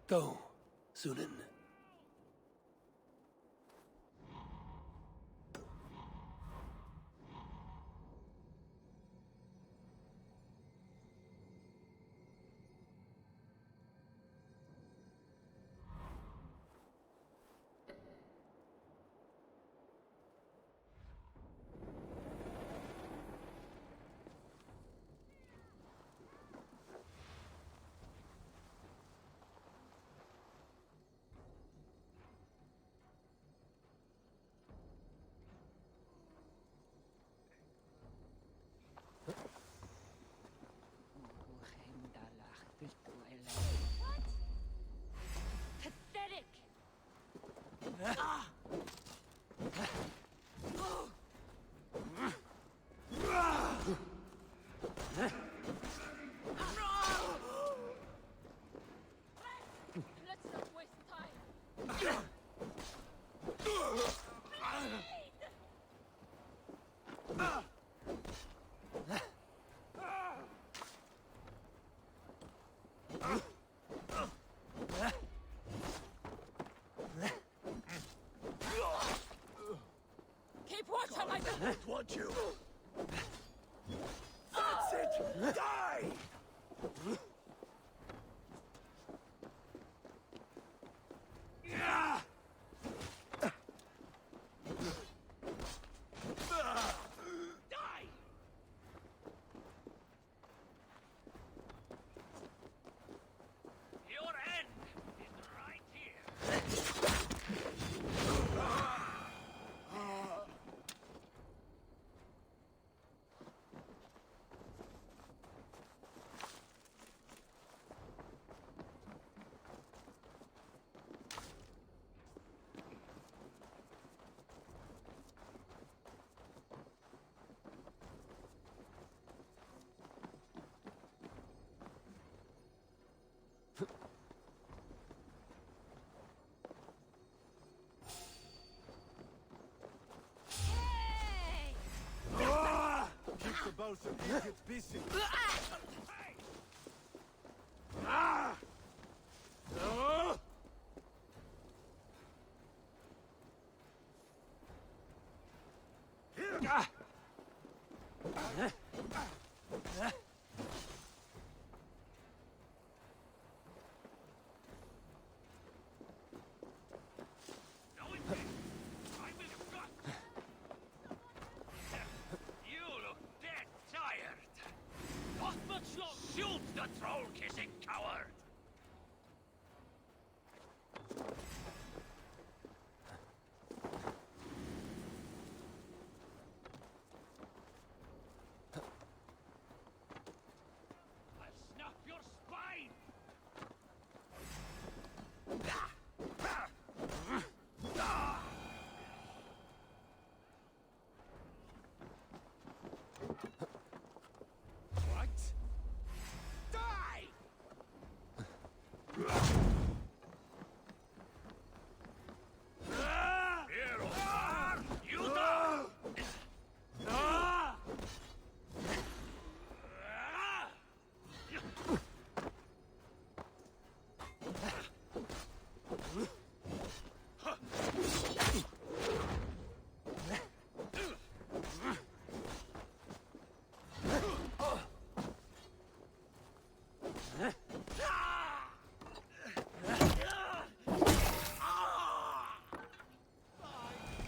Speaker 1: Go, Sunan.
Speaker 3: Pathetic! Let's not waste time. Keep watch on my
Speaker 6: I don't want you. That's it. Die. Yeah. Die.
Speaker 11: Your end is right here.
Speaker 13: Keep the both of you kids busy.
Speaker 11: You look dead tired. Not much longer. Shoot the troll-kissing coward! I'll snap your spine!
Speaker 6: What? Die.
Speaker 11: Hero! You die!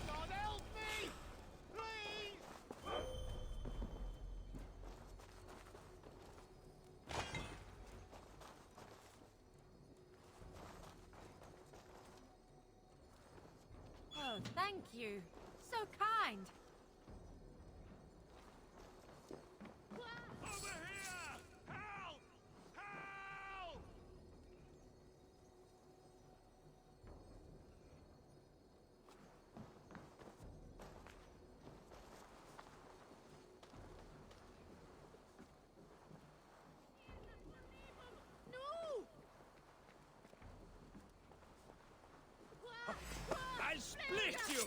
Speaker 6: God help me! Please!
Speaker 14: Oh, thank you. So kind.
Speaker 11: Over here! Help! Help! I'll split you!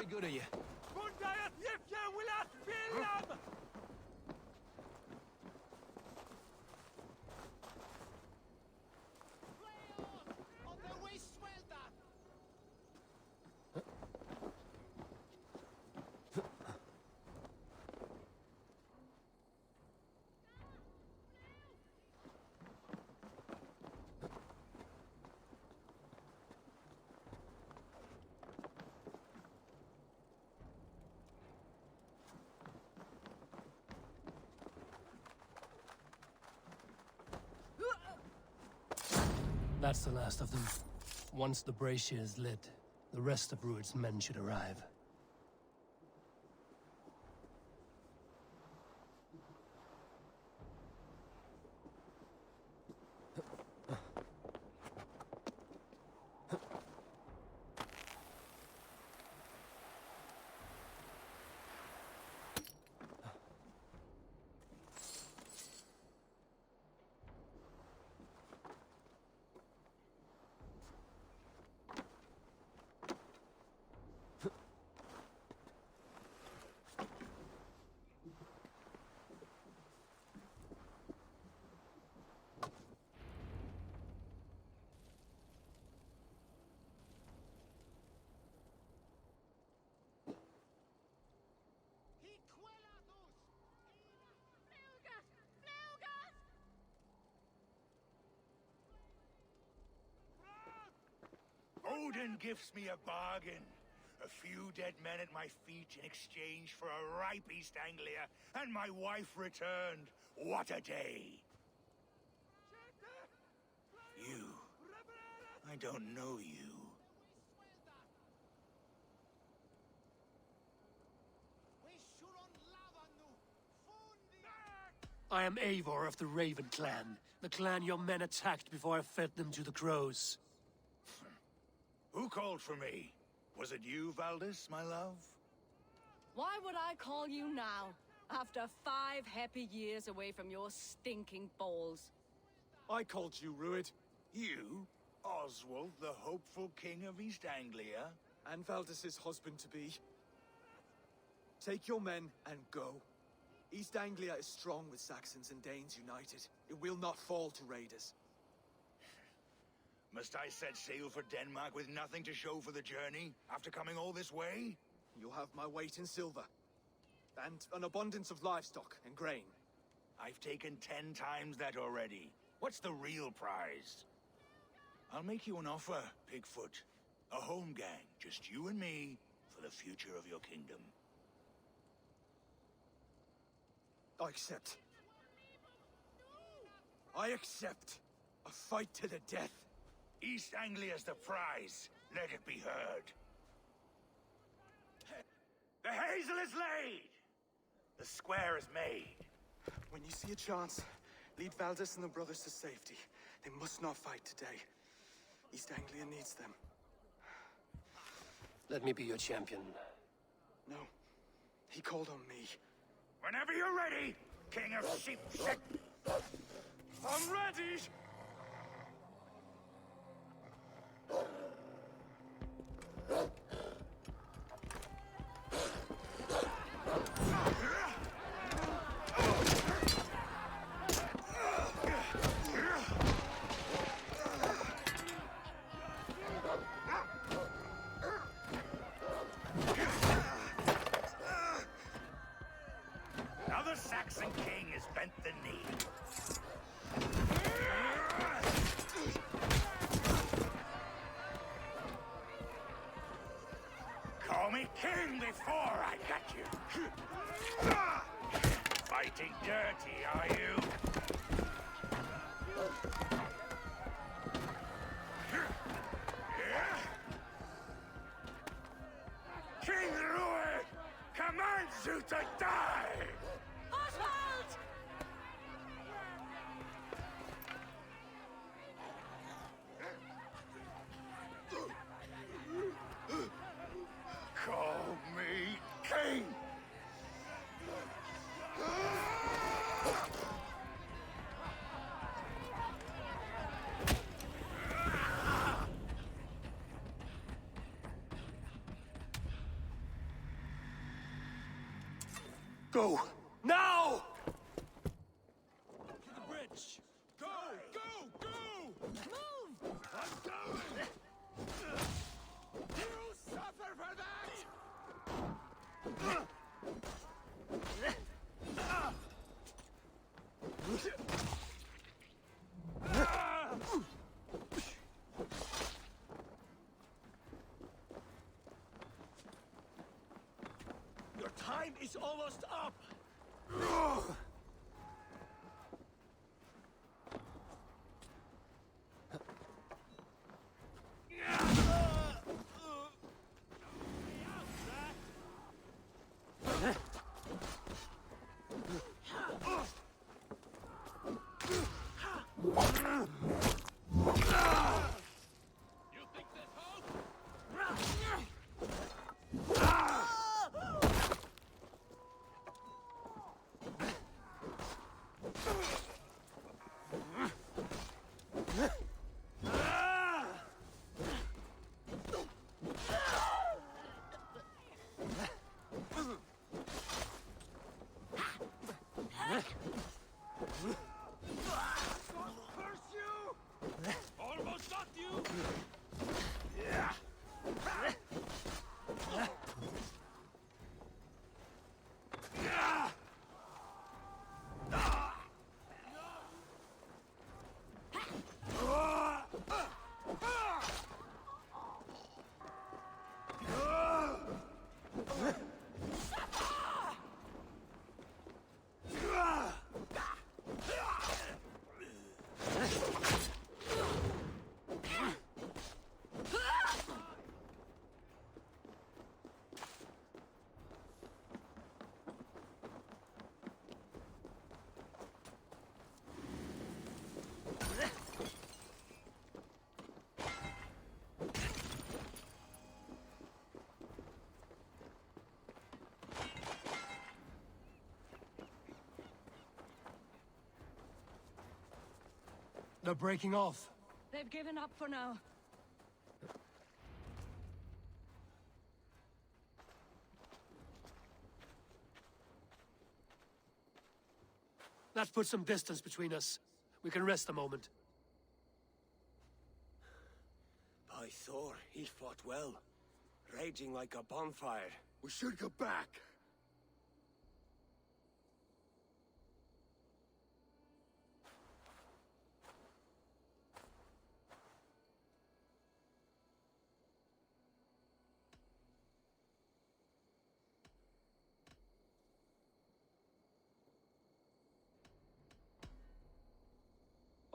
Speaker 5: Very good of you.
Speaker 1: That's the last of them. Once the brazier is lit, the rest of Rued's men should arrive.
Speaker 15: Odin gives me a bargain. A few dead men at my feet in exchange for a ripe East Anglia, and my wife returned. What a day! You. I don't know you.
Speaker 1: I am Eivor of the Raven clan, the clan your men attacked before I fed them to the crows.
Speaker 15: Who called for me? Was it you, Valdis, my love?
Speaker 10: Why would I call you now, after 5 happy years away from your stinking balls?
Speaker 12: I called you, Rued.
Speaker 15: You? Oswald, the hopeful king of East Anglia?
Speaker 12: And Valdis's husband-to-be. Take your men and go. East Anglia is strong with Saxons and Danes united. It will not fall to raiders.
Speaker 15: Must I set sail for Denmark with nothing to show for the journey, after coming all this way?
Speaker 12: You'll have my weight in silver. And an abundance of livestock and grain.
Speaker 15: I've taken 10 times that already. What's the real prize? I'll make you an offer, Pigfoot. A home gang, just you and me, for the future of your kingdom.
Speaker 12: I accept. I accept. A fight to the death.
Speaker 15: East Anglia's the prize. Let it be heard. The hazel is laid! The square is made.
Speaker 12: When you see a chance, lead Valdis and the brothers to safety. They must not fight today. East Anglia needs them.
Speaker 1: Let me be your champion.
Speaker 12: No. He called on me.
Speaker 15: Whenever you're ready, King of Sheep.
Speaker 12: I'm ready!
Speaker 15: Now the Saxon king has bent the knee. Call me king before I got you. Fighting dirty, are you? King Rued commands you to die!
Speaker 10: Oswald!
Speaker 15: Call me king!
Speaker 6: Go! Now!
Speaker 1: To the bridge!
Speaker 9: Go! Go! Go!
Speaker 14: Move!
Speaker 4: I'm going!
Speaker 9: You suffer for that!
Speaker 6: Your time is almost up!
Speaker 11: You think there's hope? Almost got you!
Speaker 1: They're breaking off.
Speaker 10: They've given up for now.
Speaker 1: That puts some distance between us. We can rest a moment.
Speaker 6: By Thor, he fought well. Raging like a bonfire.
Speaker 4: We should go back.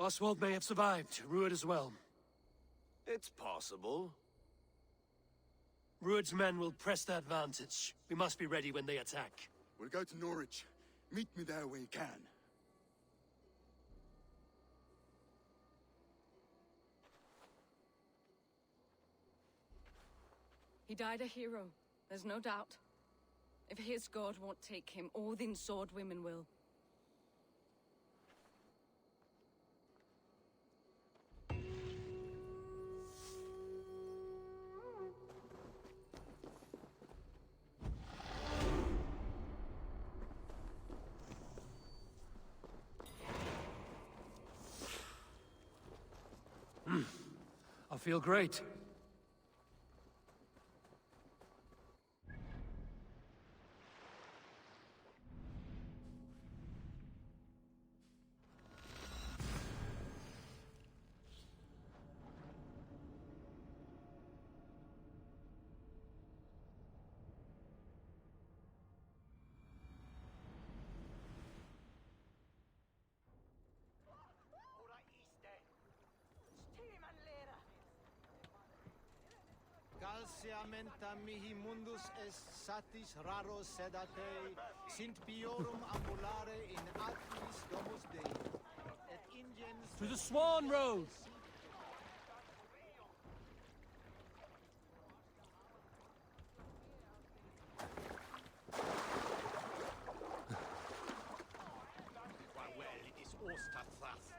Speaker 1: Oswald may have survived. Rued as well.
Speaker 6: It's possible.
Speaker 1: Rued's men will press the advantage. We must be ready when they attack.
Speaker 4: We'll go to Norwich. Meet me there when you can.
Speaker 10: He died a hero, there's no doubt. If his god won't take him, Odin's sword women will.
Speaker 1: I feel great.
Speaker 13: Calciamenta mihi mundus est satis raro sedate, sint piorum ambulare in atris domus Dei. Et ingens...
Speaker 1: To the Swan Road!
Speaker 7: Well, it is Osterthas.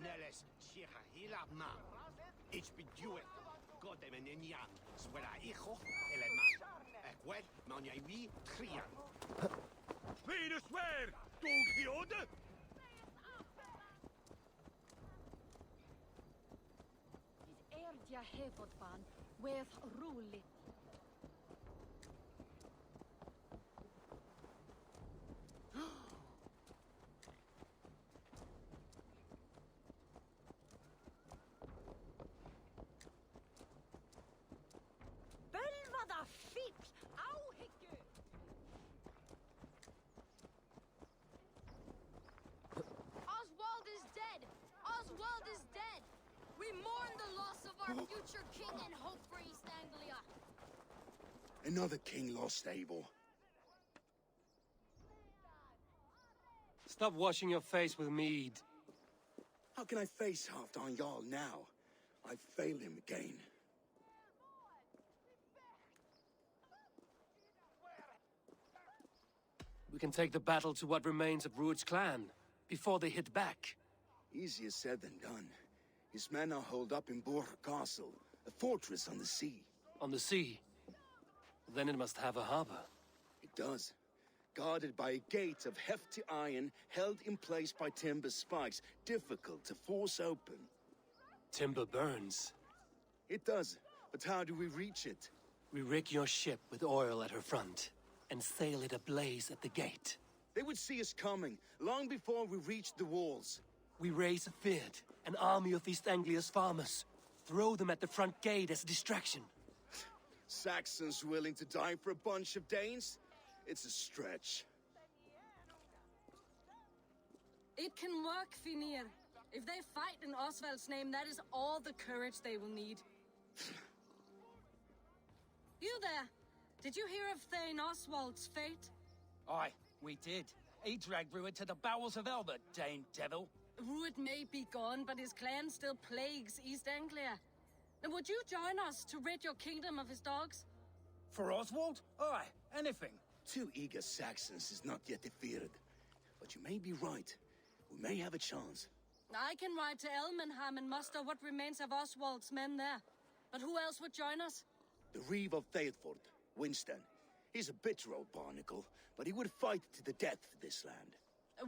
Speaker 7: Neles Shira Hilabna. Ich beduet. Godem en Enyan. Swera hijo eleman. Ekwet, man jij wie trian.
Speaker 15: Mean swear! Don Quixote!
Speaker 10: Erdia hefodban, with ruli. Belvada fipl, áhyggju!
Speaker 3: Oswald is dead! Oswald is dead! We mourn the loss of our future king and hope for East Anglia.
Speaker 4: Another king lost, Abel.
Speaker 1: Stop washing your face with mead.
Speaker 4: How can I face Halfdan Jarl now? I've failed him again.
Speaker 1: We can take the battle to what remains of Rued's clan, before they hit back.
Speaker 4: Easier said than done. His men are holed up in Borg Castle, a fortress on the sea.
Speaker 1: On the sea? Then it must have a harbor.
Speaker 4: It does. Guarded by a gate of hefty iron, held in place by timber spikes, difficult to force open.
Speaker 1: Timber burns.
Speaker 4: It does, but how do we reach it?
Speaker 1: We rig your ship with oil at her front, and sail it ablaze at the gate.
Speaker 4: They would see us coming, long before we reached the walls.
Speaker 1: We raise a Fyrd, an army of East Anglia's farmers. Throw them at the front gate as a distraction.
Speaker 4: Saxons willing to die for a bunch of Danes? It's a stretch.
Speaker 10: It can work, Finir. If they fight in Oswald's name, that is all the courage they will need. You there! Did you hear of Thane Oswald's fate?
Speaker 11: Aye, we did. He dragged Rued to the bowels of Elbert, Dane devil.
Speaker 10: Rued may be gone, but his clan still plagues East Anglia. And would you join us to rid your kingdom of his dogs?
Speaker 15: For Oswald? Aye, anything.
Speaker 4: 2 eager Saxons is not yet defeated. But you may be right. We may have a chance.
Speaker 10: I can ride to Elmenham and muster what remains of Oswald's men there. But who else would join us?
Speaker 4: The Reeve of Thetford, Winston. He's a bitter old barnacle, but he would fight to the death for this land.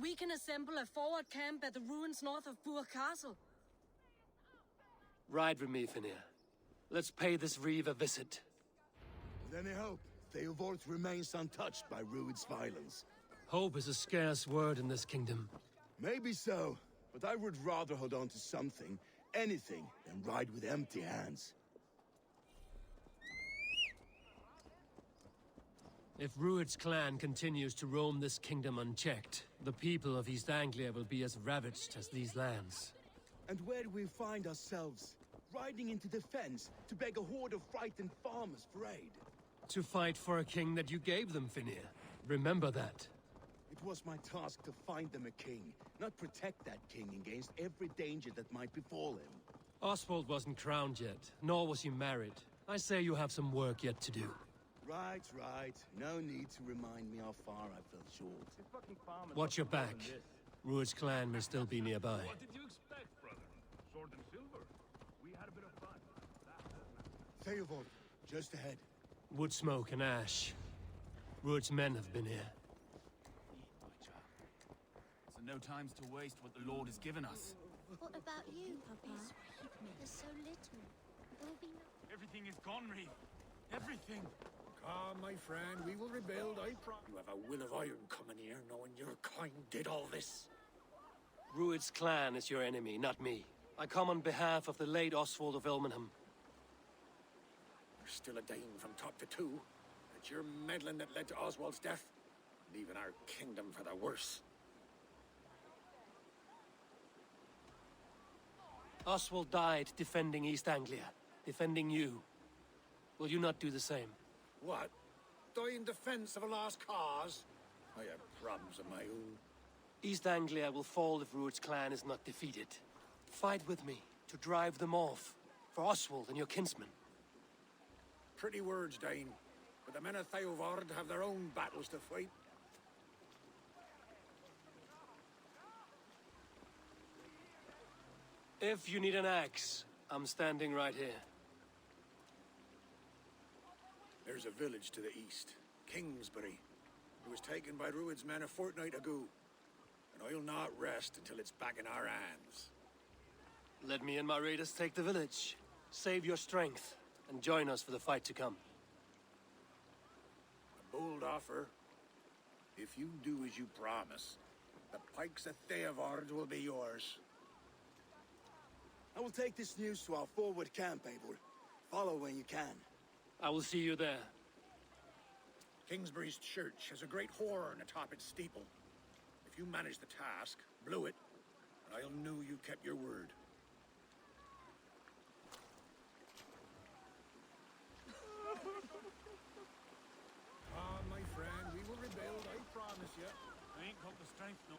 Speaker 10: We can assemble a forward camp at the ruins north of Burr Castle.
Speaker 1: Ride with me, Finir. Let's pay this Reeve a visit.
Speaker 4: With any hope, Theodort remains untouched by Rued's violence.
Speaker 1: Hope is a scarce word in this kingdom.
Speaker 4: Maybe so, but I would rather hold on to something, anything, than ride with empty hands.
Speaker 1: If Rued's clan continues to roam this kingdom unchecked, the people of East Anglia will be as ravaged as these lands.
Speaker 4: And where do we find ourselves? Riding into defense to beg a horde of frightened farmers for aid.
Speaker 1: To fight for a king that you gave them, Finir. Remember that.
Speaker 4: It was my task to find them a king, not protect that king against every danger that might befall him.
Speaker 1: Oswald wasn't crowned yet, nor was he married. I say you have some work yet to do.
Speaker 4: Right, right. No need to remind me how far I fell short.
Speaker 1: Watch your back. Rued's clan may still be nearby.
Speaker 16: What did you expect, brother? Sword and silver. We had a bit of fun.
Speaker 4: Theodort, just ahead.
Speaker 1: Wood smoke and ash. Rued's men have been here.
Speaker 5: So no time's to waste what the Lord has given us.
Speaker 3: What about you, Papa? There's so little. There will be no...
Speaker 5: Everything is gone, Reeve. Everything.
Speaker 15: Calm, my friend. We will rebuild, I promise. You have a will of iron coming here, knowing your kind did all this.
Speaker 1: Rued's clan is your enemy, not me. I come on behalf of the late Oswald of Elmenham.
Speaker 15: You're still a Dane from top to two. It's your meddling that led to Oswald's death, leaving our kingdom for the worse.
Speaker 1: Oswald died defending East Anglia, defending you. Will you not do the same?
Speaker 15: What? Die in defense of a lost cause? I have problems of my own.
Speaker 1: East Anglia will fall if Rued's clan is not defeated. Fight with me to drive them off, for Oswald and your kinsmen.
Speaker 15: Pretty words, Dane, but the men of Theodord have their own battles to fight.
Speaker 1: If you need an axe, I'm standing right here.
Speaker 15: There's a village to the east, Kingsbury. It was taken by Rued's men a fortnight ago, and I'll not rest until it's back in our hands.
Speaker 1: Let me and my raiders take the village. Save your strength, and join us for the fight to come.
Speaker 15: A bold offer. If you do as you promise, the pikes of Theodord will be yours.
Speaker 4: I will take this news to our forward camp, Abel. Follow when you can.
Speaker 1: I will see you there.
Speaker 15: Kingsbury's church has a great horn atop its steeple. If you manage the task, blow it, and I'll know you kept your word. Ah, my friend, we will rebuild, I promise you.
Speaker 16: I ain't got the strength, no.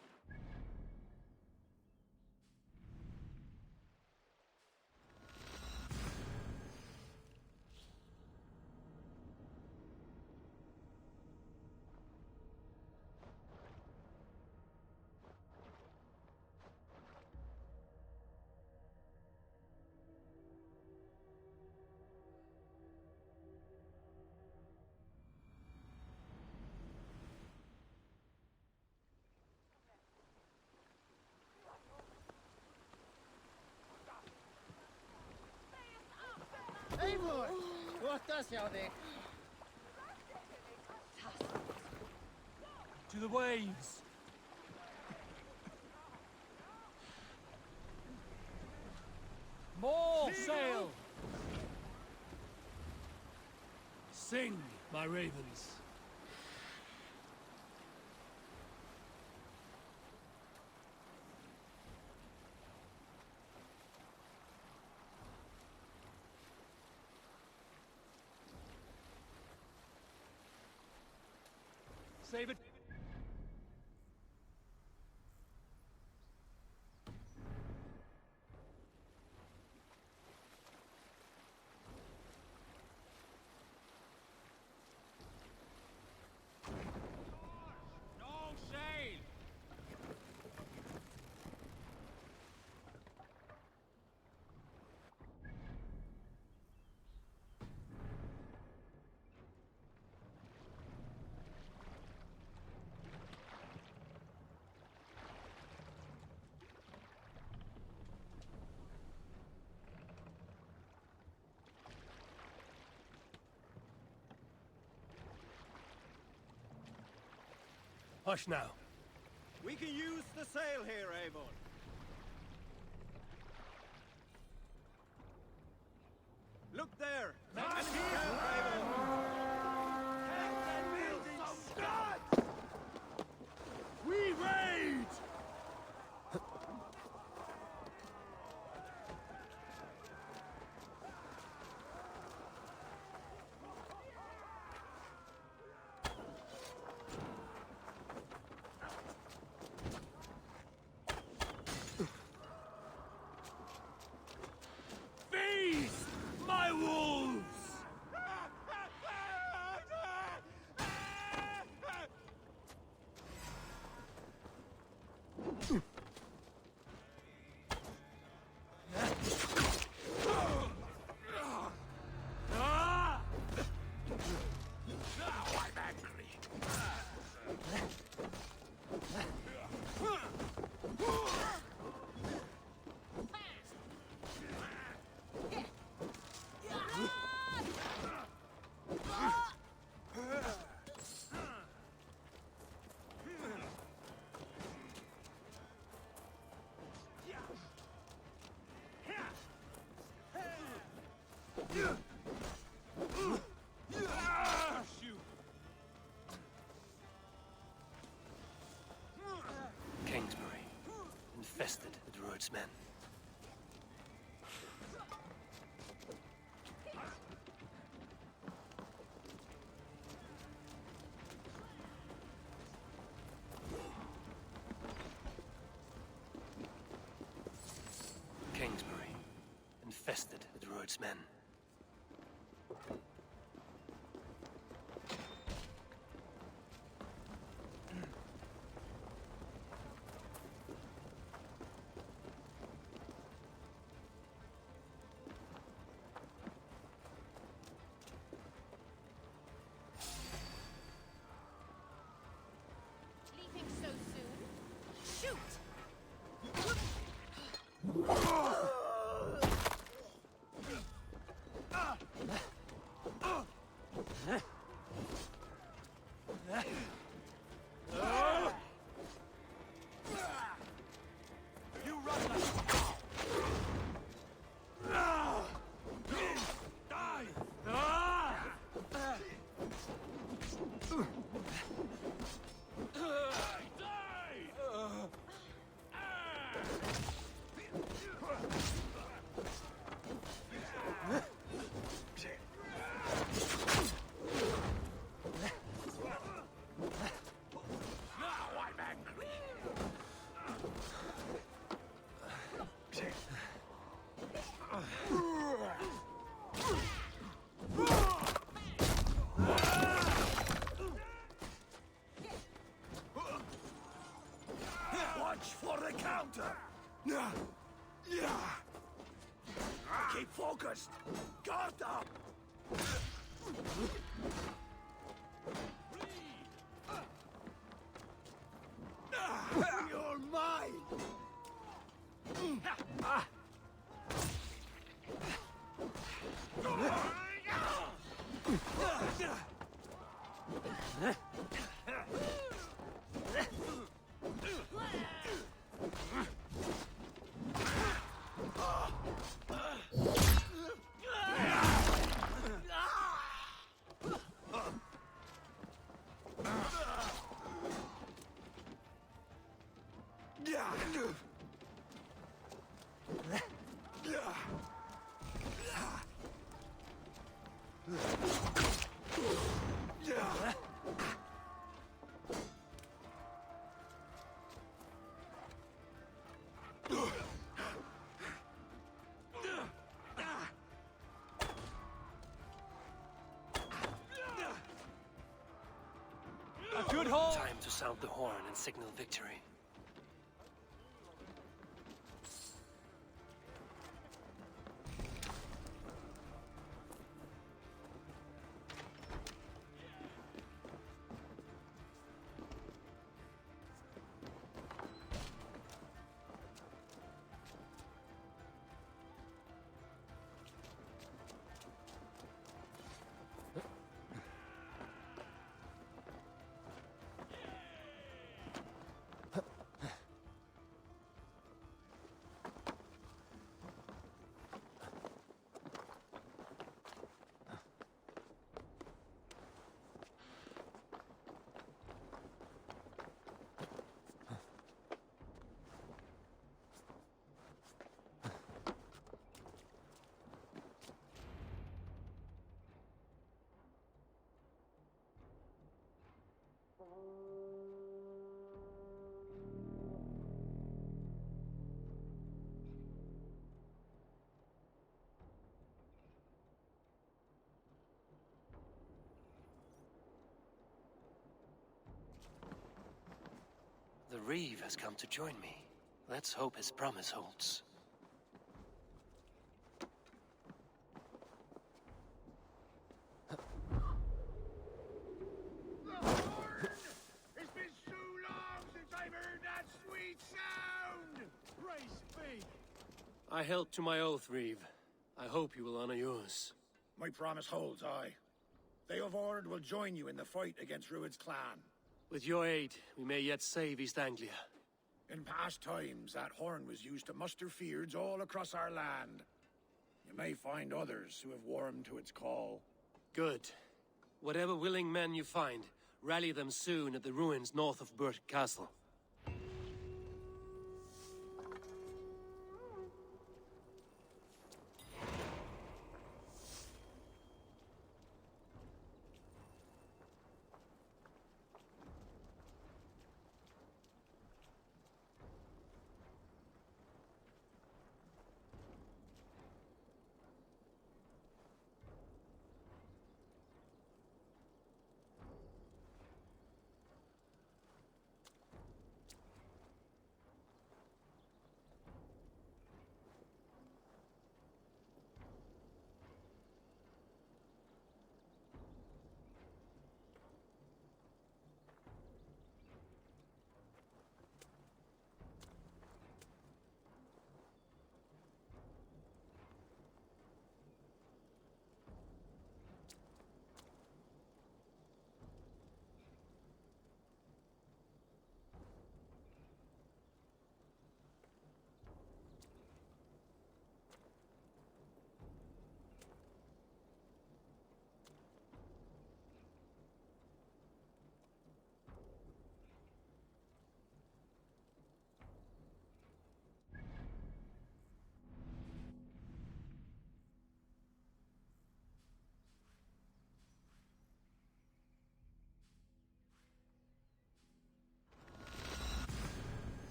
Speaker 13: Eivor! Tuottaa sjaudik!
Speaker 1: To the waves! More sail! Sing, my ravens. Save it.
Speaker 11: No sail!
Speaker 1: Hush now.
Speaker 13: We can use the sail here, Eivor. Look there! Enemy camp, Eivor!
Speaker 4: We raid!
Speaker 1: Feast my wolves! Kingsbury, infested with Rued's men. Kingsbury, infested with Rued's men.
Speaker 15: focused! Guard up!
Speaker 4: You're mine!
Speaker 1: A good haul! Time to sound the horn and signal victory. The Reeve has come to join me. Let's hope his promise holds.
Speaker 15: It's been so long since I've heard that sweet sound! Praise be!
Speaker 1: I held to my oath, Reeve. I hope you will honor yours.
Speaker 15: My promise holds, aye. They of Ord will join you in the fight against Rued's clan.
Speaker 1: With your aid, we may yet save East Anglia.
Speaker 15: In past times, that horn was used to muster fyrds all across our land. You may find others who have warmed to its call.
Speaker 1: Good. Whatever willing men you find, rally them soon at the ruins north of Burt Castle.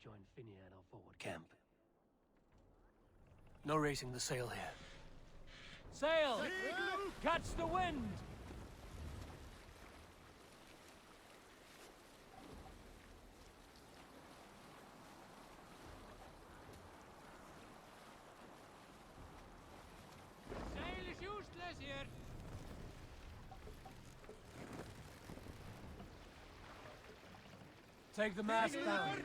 Speaker 1: Join Finney at our forward camp. No raising the sail here. Sail! Catch the wind! Take the mast down.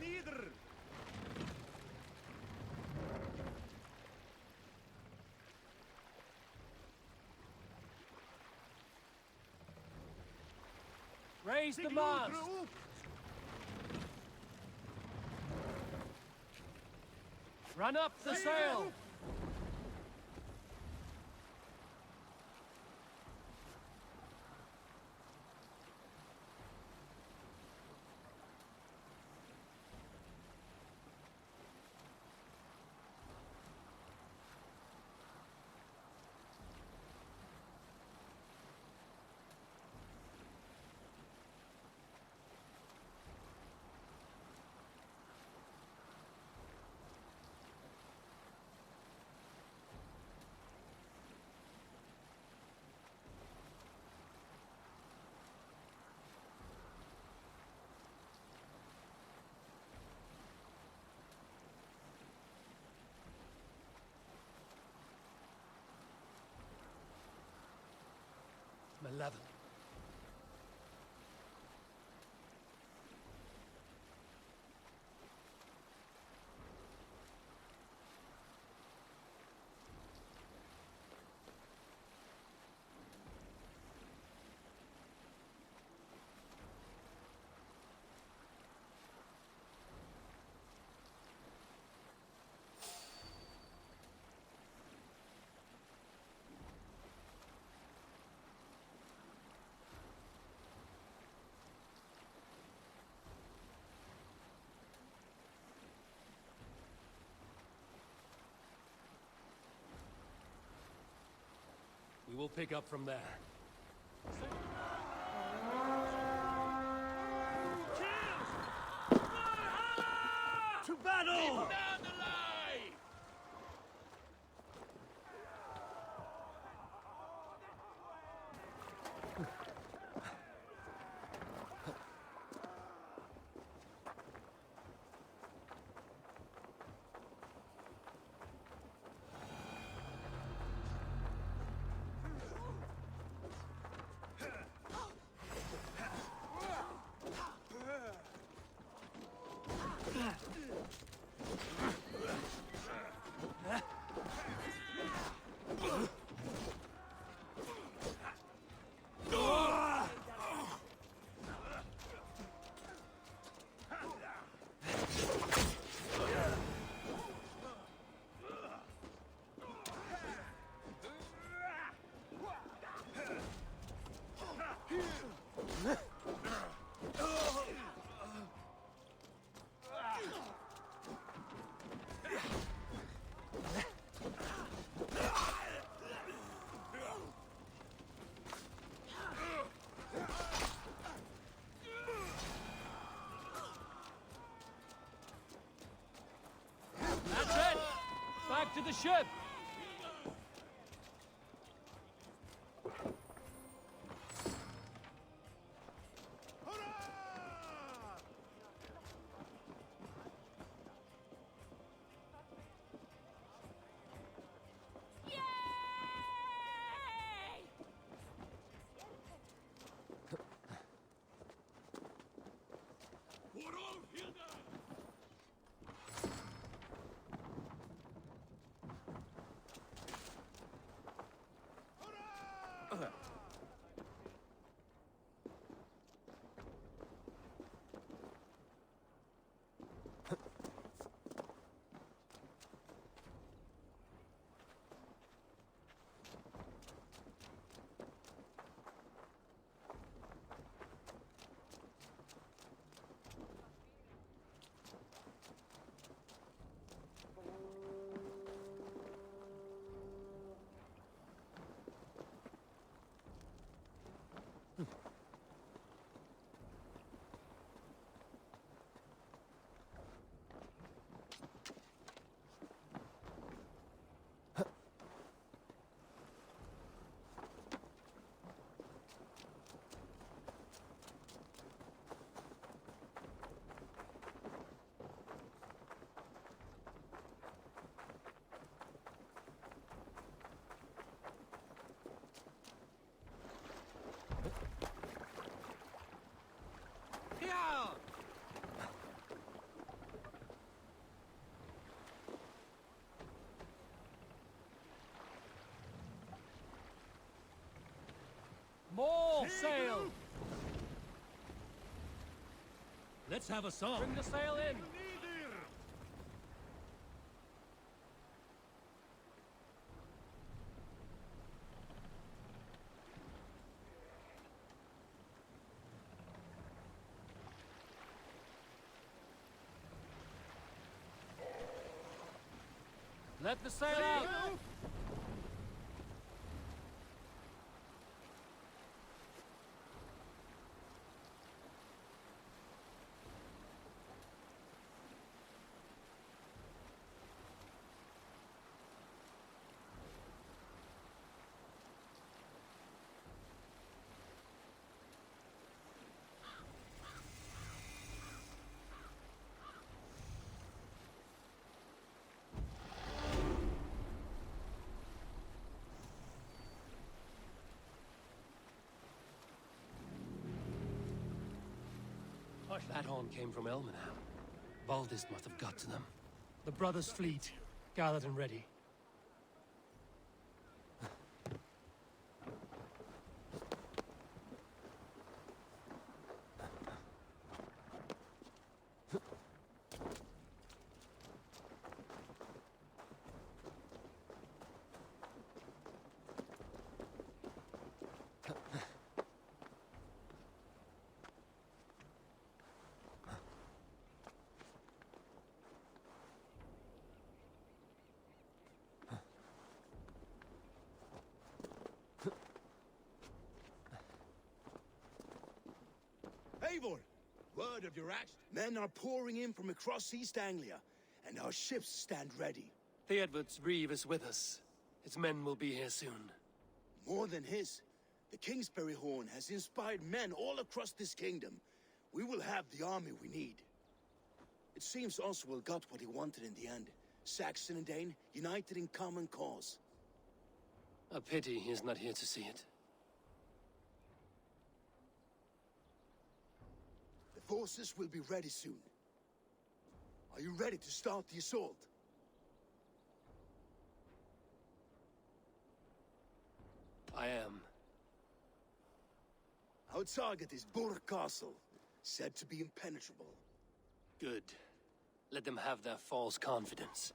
Speaker 1: Raise the mast! Run up the sail! Malevolent. We will pick up from there.
Speaker 11: To battle!
Speaker 15: Down the line!
Speaker 1: That's it! Back to the ship! Let's have a song. Bring the sail in. Let the sail out! That horn came from Elmenham. Baldist must have got to them. The brothers' fleet, gathered and ready.
Speaker 4: Eivor! Word of your act? Men are pouring in from across East Anglia, and our ships stand ready.
Speaker 1: Theodward's reeve is with us. His men will be here soon.
Speaker 4: More than his. The Kingsbury Horn has inspired men all across this kingdom. We will have the army we need. It seems Oswald got what he wanted in the end. Saxon and Dane, united in common cause.
Speaker 1: A pity he is not here to see it.
Speaker 4: The forces will be ready soon. Are you ready to start the assault?
Speaker 1: I am.
Speaker 4: Our target is Burg Castle, said to be impenetrable.
Speaker 1: Good. Let them have their false confidence.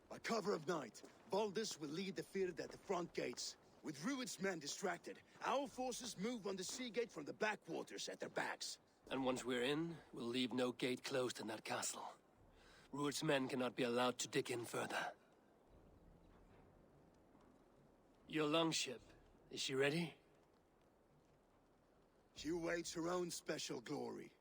Speaker 4: By cover of night, Baldus will lead the field at the front gates. With Rued's men distracted, our forces move on the sea gate from the backwaters at their backs.
Speaker 1: And once we're in, we'll leave no gate closed in that castle. Rued's men cannot be allowed to dig in further. Your longship, is she ready?
Speaker 4: She awaits her own special glory.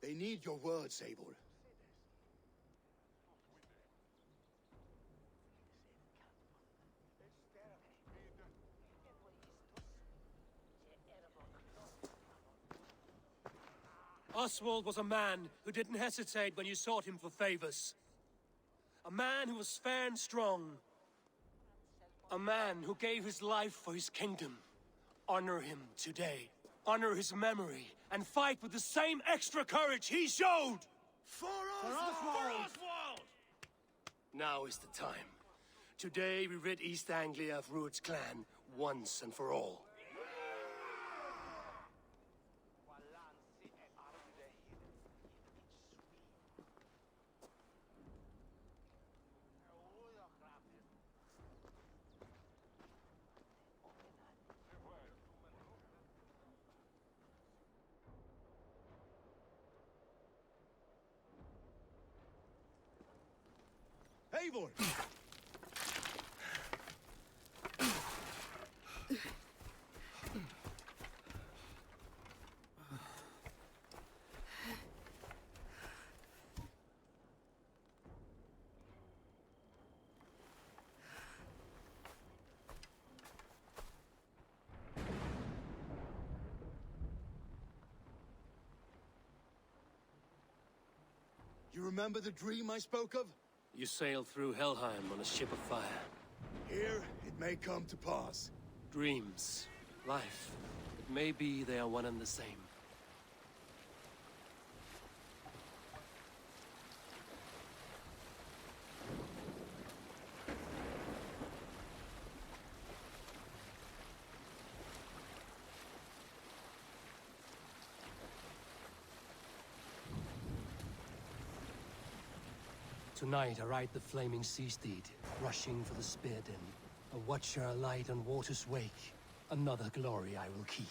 Speaker 4: They need your words, Eivor.
Speaker 1: Oswald was a man who didn't hesitate when you sought him for favors. A man who was fair and strong. A man who gave his life for his kingdom. Honor him today. Honor his memory, and fight with the same extra courage he showed!
Speaker 4: For Oswald!
Speaker 1: Now is the time. Today we rid East Anglia of Rued's clan, once and for all.
Speaker 4: Eivor! You remember the dream I spoke of?
Speaker 1: You sailed through Helheim on a ship of fire.
Speaker 4: Here, it may come to pass.
Speaker 1: Dreams, life. It may be they are one and the same. Tonight I ride the flaming sea steed, rushing for the spear den. A watcher alight on water's wake. Another glory I will keep.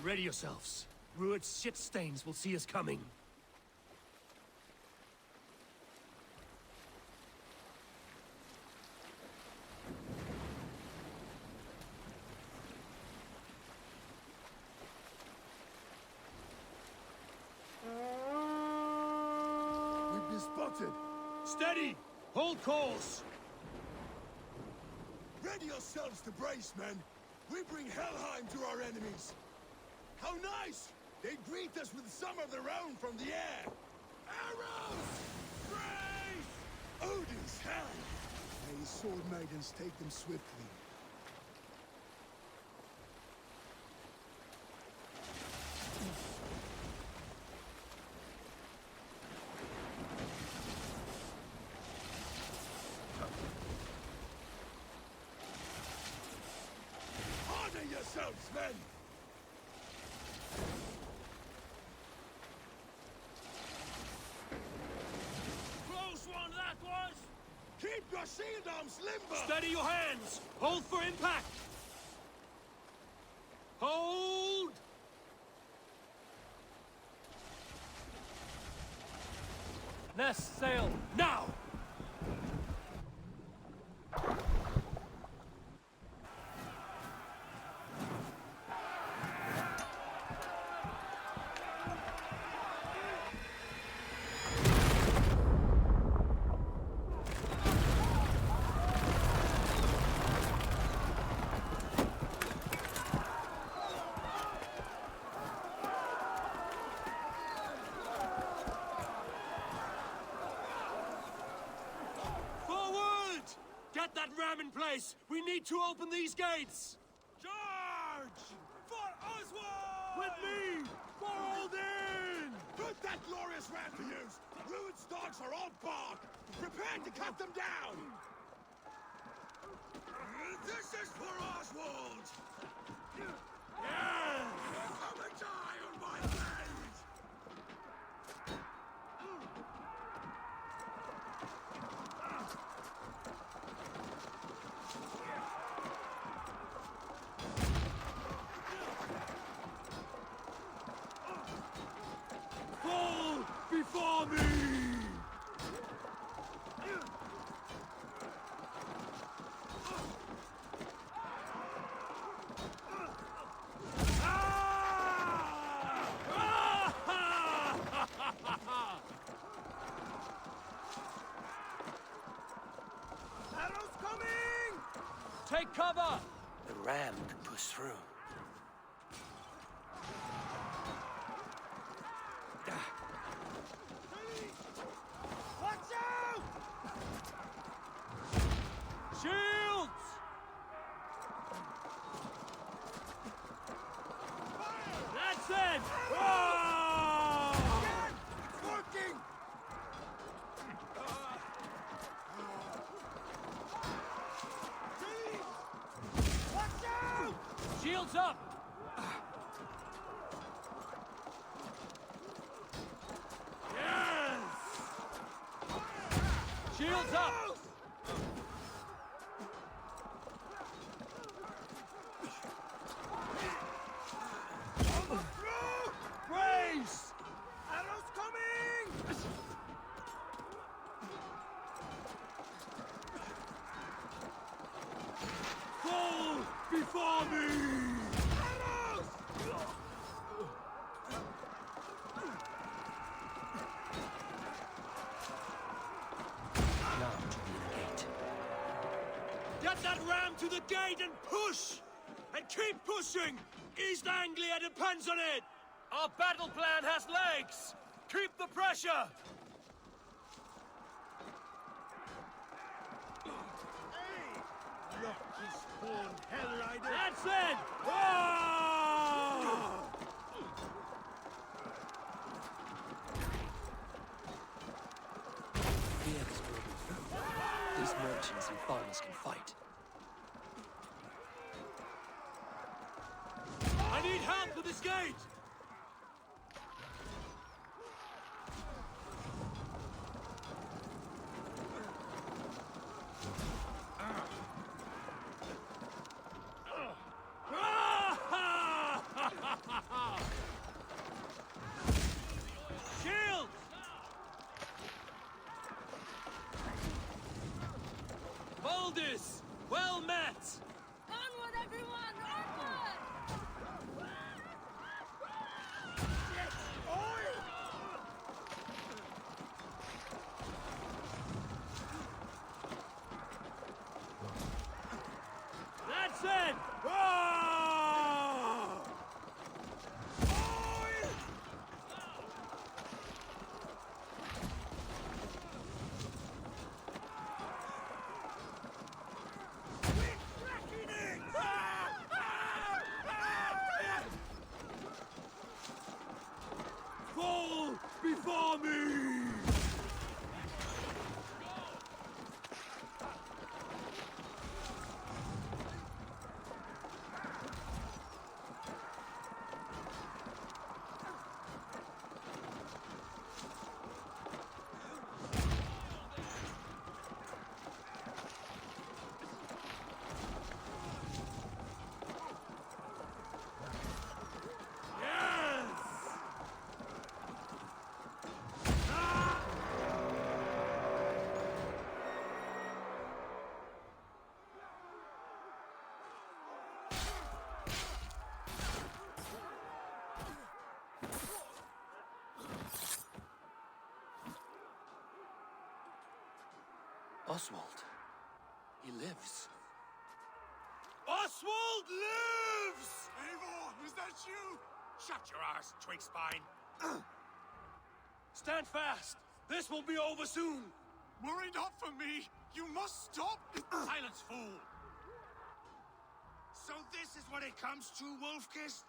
Speaker 1: Ready yourselves. Rued's shit stains will see us coming.
Speaker 4: We've been spotted.
Speaker 1: Steady! Hold course!
Speaker 4: Ready yourselves to brace, men. We bring Helheim to our enemies. How nice! They greet us with some of their own from the air. Arrows! Brace! Odin's hand! May his sword maidens take them swiftly. Honor yourselves, men!
Speaker 11: Close one, that was!
Speaker 4: Keep your shield arms limber!
Speaker 1: Steady your hands! Hold for impact! Hold! Nest sail, now! Forward! Get that ram in place! We need to open these gates!
Speaker 4: Charge! For Oswald!
Speaker 1: With me! For Odin!
Speaker 4: Put that glorious ram to use! Rued's dogs are all bark! Prepare to cut them down! This is for Oswald!
Speaker 1: Yes!
Speaker 4: Come and die on my blade!
Speaker 1: Fall before me!
Speaker 4: Arrows coming!
Speaker 1: Take cover! The ram can push through.
Speaker 4: Watch out!
Speaker 1: Shields! That's it! Oh!
Speaker 4: Again! It's working! Watch out!
Speaker 1: Shields up! Yes! Shields up! Brace!
Speaker 4: Arrows coming!
Speaker 1: Fall before me!
Speaker 4: Arrows!
Speaker 1: Now to the gate. Get that ram to the gate and push! And keep pushing! East Anglia depends on it! Our battle plan has legs! Keep the pressure!
Speaker 4: Lucky spawn, Hell Rider!
Speaker 1: That's it! Oh! Fear this broken food. These merchants and farmers can fight. I need help with this gate! Shield! Baldus! Well met!
Speaker 14: Onward, everyone! Onward!
Speaker 1: That's it! Fall before me! Oswald. He lives. Oswald lives!
Speaker 15: Eivor, is that you? Shut your ass, twig spine.
Speaker 1: Stand fast! This will be over soon!
Speaker 15: Worry not for me. You must stop. Silence, fool. So this is what it comes to, Wolfkist?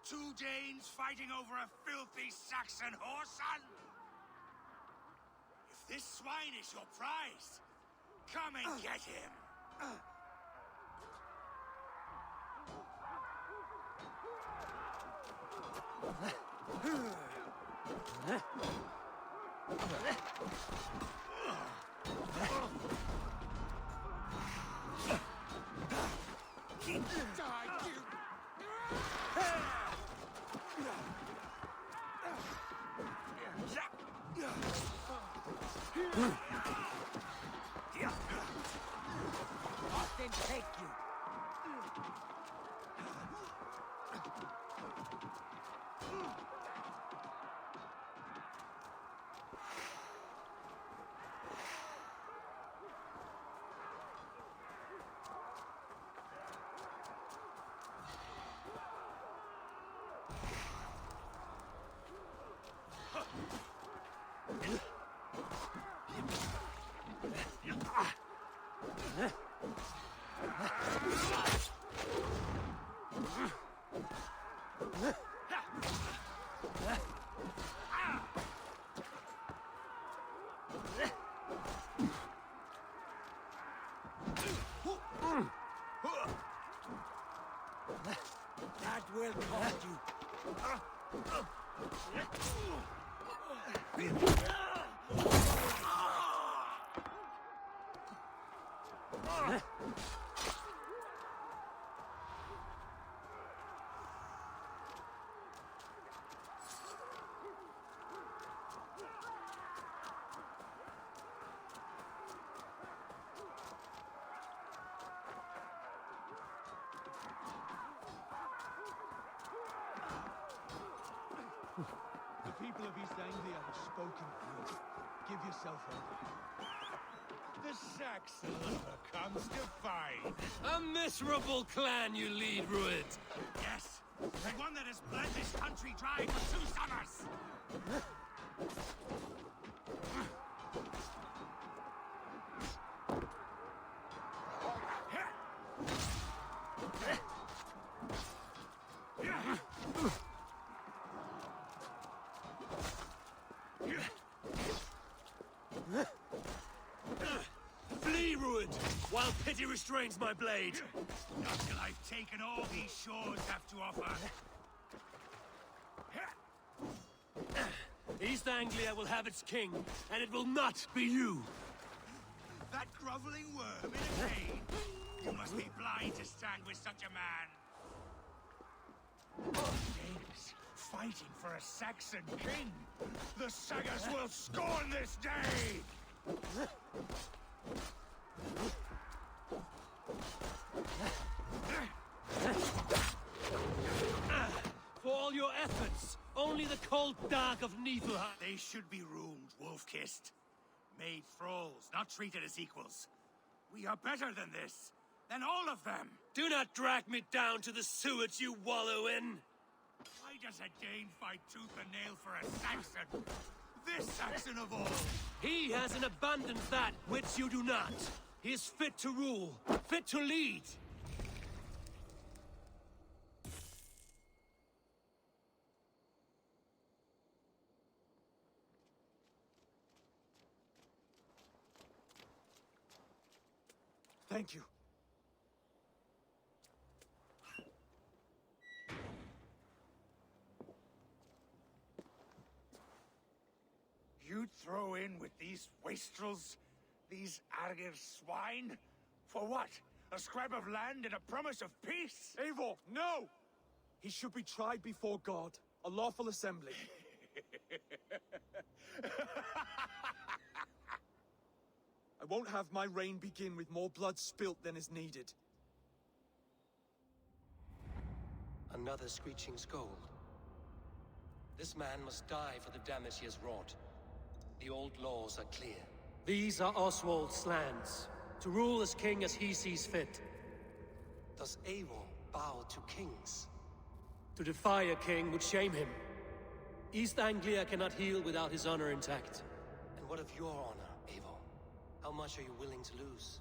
Speaker 15: Two Danes fighting over a filthy Saxon whoreson? If this swine is your prize, come and get him!
Speaker 11: Austin, take you.
Speaker 15: That will cost you.
Speaker 5: The people of East Anglia have spoken. Give yourself up.
Speaker 15: The Saxon comes to fight.
Speaker 1: A miserable clan you lead, Rued!
Speaker 15: Yes, the one that has bled this country dry for 2 summers.
Speaker 1: Flee, Rued! while pity restrains my blade.
Speaker 15: Not till I've taken all these shores have to offer.
Speaker 1: East Anglia will have its king, and it will not be you.
Speaker 15: That groveling worm in a cage. You must be blind to stand with such a man. Danes fighting for a Saxon king. The Sagas will scorn this day.
Speaker 1: For all your efforts, only the cold dark of Niflheim.
Speaker 15: They should be ruled wolf-kissed. Made thralls, not treated as equals. We are better than this. Than all of them.
Speaker 1: Do not drag me down to the sewage you wallow in.
Speaker 15: Why does a Dane fight tooth and nail for a Saxon? This Saxon of all.
Speaker 1: He has in abundance that which you do not. He is fit to rule, fit to lead.
Speaker 12: Thank you.
Speaker 15: You'd throw in with these wastrels? These Argir swine? For what? A scrap of land and a promise of peace?
Speaker 12: Eivor, no! He should be tried before God, a lawful assembly. I won't have my reign begin with more blood spilt than is needed.
Speaker 1: Another screeching scold. This man must die for the damage he has wrought. The old laws are clear. These are Oswald's lands, to rule as king as he sees fit. Does Eivor bow to kings? To defy a king would shame him. East Anglia cannot heal without his honor intact. And what of your honor, Eivor? How much are you willing to lose?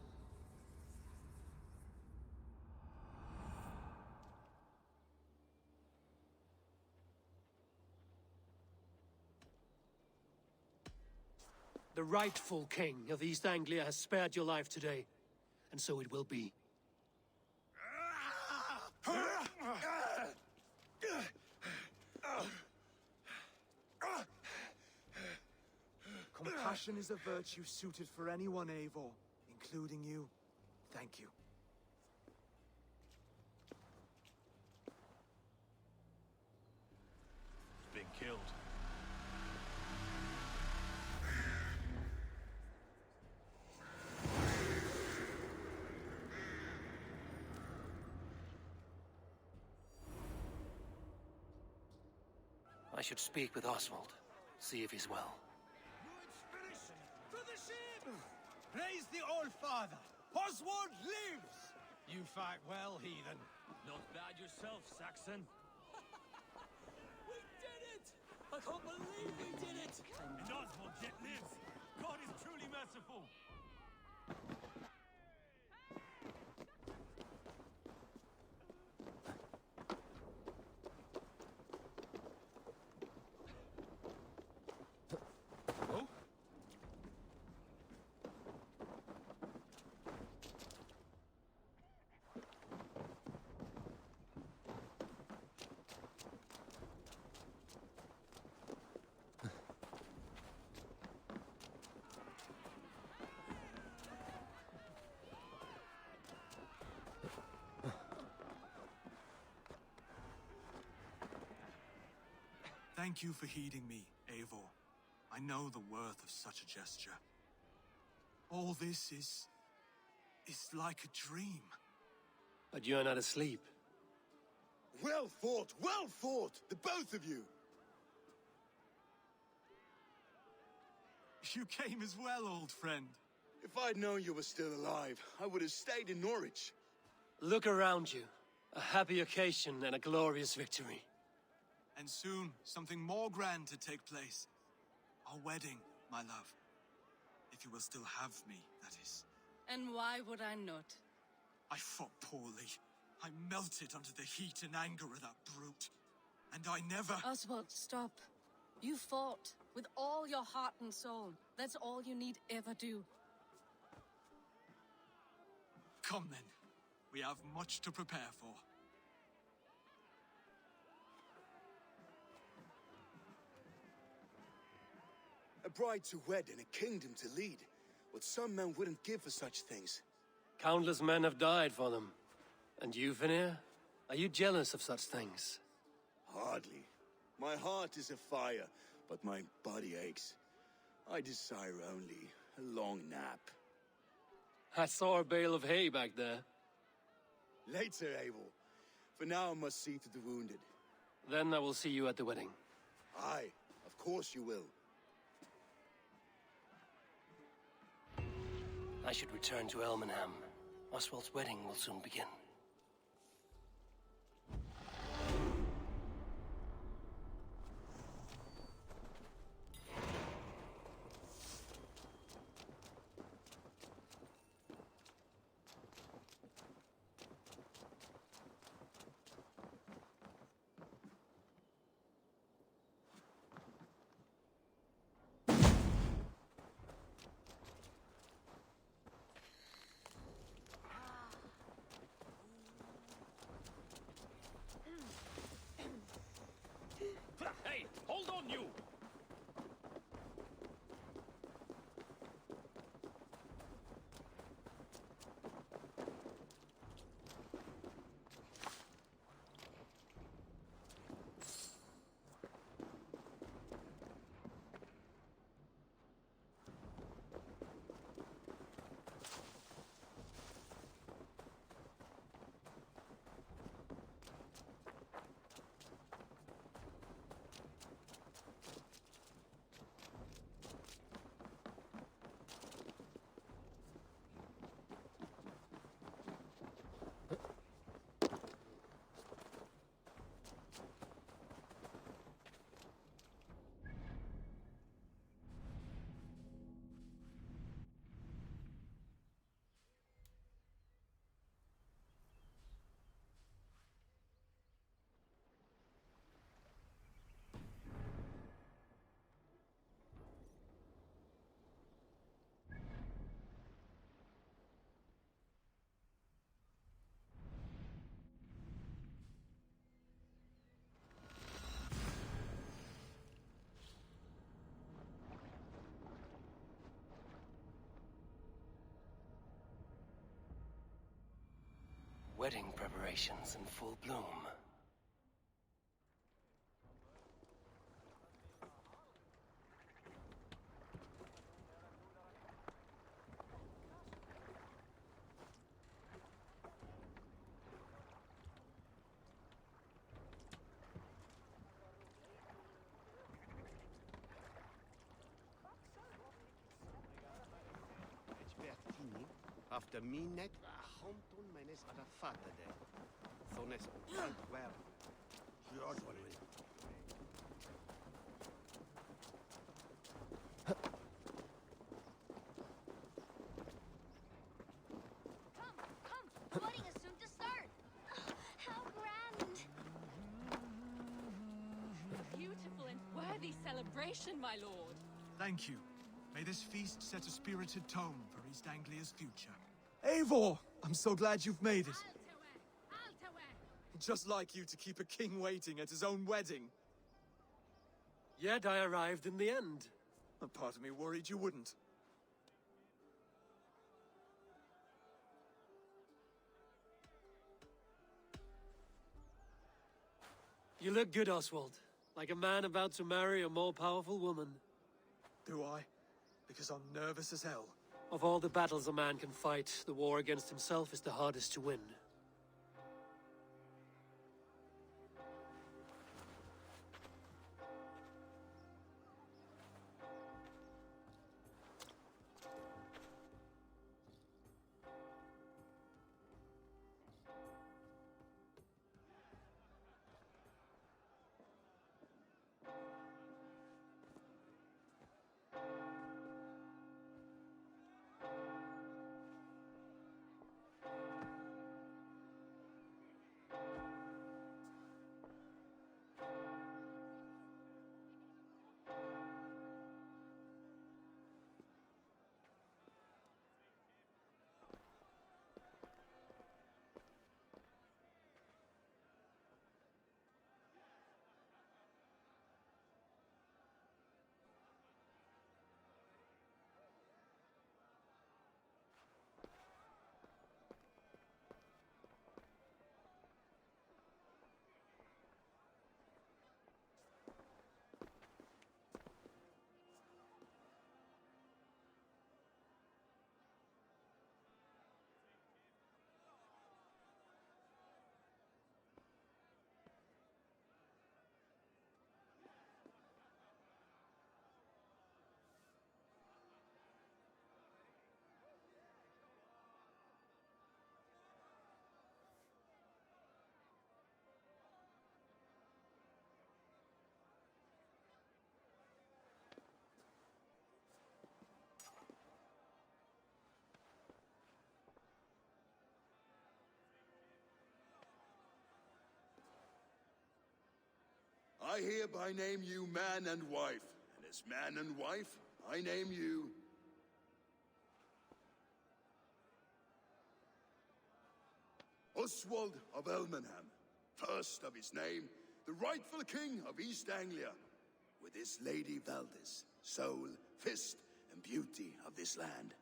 Speaker 1: The rightful king of East Anglia has spared your life today, and so it will be.
Speaker 12: Compassion is a virtue suited for anyone, Eivor, including you. Thank you.
Speaker 16: Been killed.
Speaker 1: I should speak with Oswald, see if he's well.
Speaker 13: To the ship! Praise the Old Father! Oswald lives! You fight well, heathen.
Speaker 11: Not bad yourself, Saxon.
Speaker 14: We did it! I can't believe we did it!
Speaker 11: And Oswald yet lives. God is truly merciful.
Speaker 5: Thank you for heeding me, Eivor. I know the worth of such a gesture. All this is like a dream.
Speaker 1: But you're not asleep.
Speaker 4: Well fought, the both of you.
Speaker 5: You came as well, old friend.
Speaker 4: If I'd known you were still alive, I would have stayed in Norwich.
Speaker 1: Look around you. A happy occasion and a glorious victory.
Speaker 5: And soon, something more grand to take place. Our wedding, my love. If you will still have me, that is.
Speaker 10: And why would I not?
Speaker 5: I fought poorly. I melted under the heat and anger of that brute. And I never...
Speaker 10: Oswald, stop. You fought with all your heart and soul. That's all you need ever do.
Speaker 5: Come then. We have much to prepare for.
Speaker 4: A bride to wed and a kingdom to lead. What some men wouldn't give for such things.
Speaker 1: Countless men have died for them. And you, Vanir? Are you jealous of such things?
Speaker 4: Hardly. My heart is afire, but my body aches. I desire only a long nap.
Speaker 1: I saw a bale of hay back there.
Speaker 4: Later, Abel. For now, I must see to the wounded.
Speaker 1: Then I will see you at the wedding.
Speaker 4: Aye, of course you will.
Speaker 1: I should return to Elmenham. Oswald's wedding will soon begin.
Speaker 11: Hey, hold on, you!
Speaker 1: Wedding preparations in full bloom.
Speaker 7: After minet honton menes ad fata de. Thones where.
Speaker 3: Come! The wedding is soon to start! How grand!
Speaker 10: A beautiful and worthy celebration, my lord.
Speaker 5: Thank you. May this feast set a spirited tone for East Anglia's future. Eivor! I'm so glad you've made it.
Speaker 12: Just like you to keep a king waiting at his own wedding.
Speaker 1: Yet I arrived in the end.
Speaker 12: A part of me worried you wouldn't.
Speaker 1: You look good, Oswald. Like a man about to marry a more powerful woman.
Speaker 12: Do I? Because I'm nervous as hell.
Speaker 1: Of all the battles a man can fight, the war against himself is the hardest to win.
Speaker 4: I hereby name you man and wife. And as man and wife, I name you... Oswald of Elmenham, first of his name, the rightful king of East Anglia, with this Lady Valdis, soul, fist, and beauty of this land.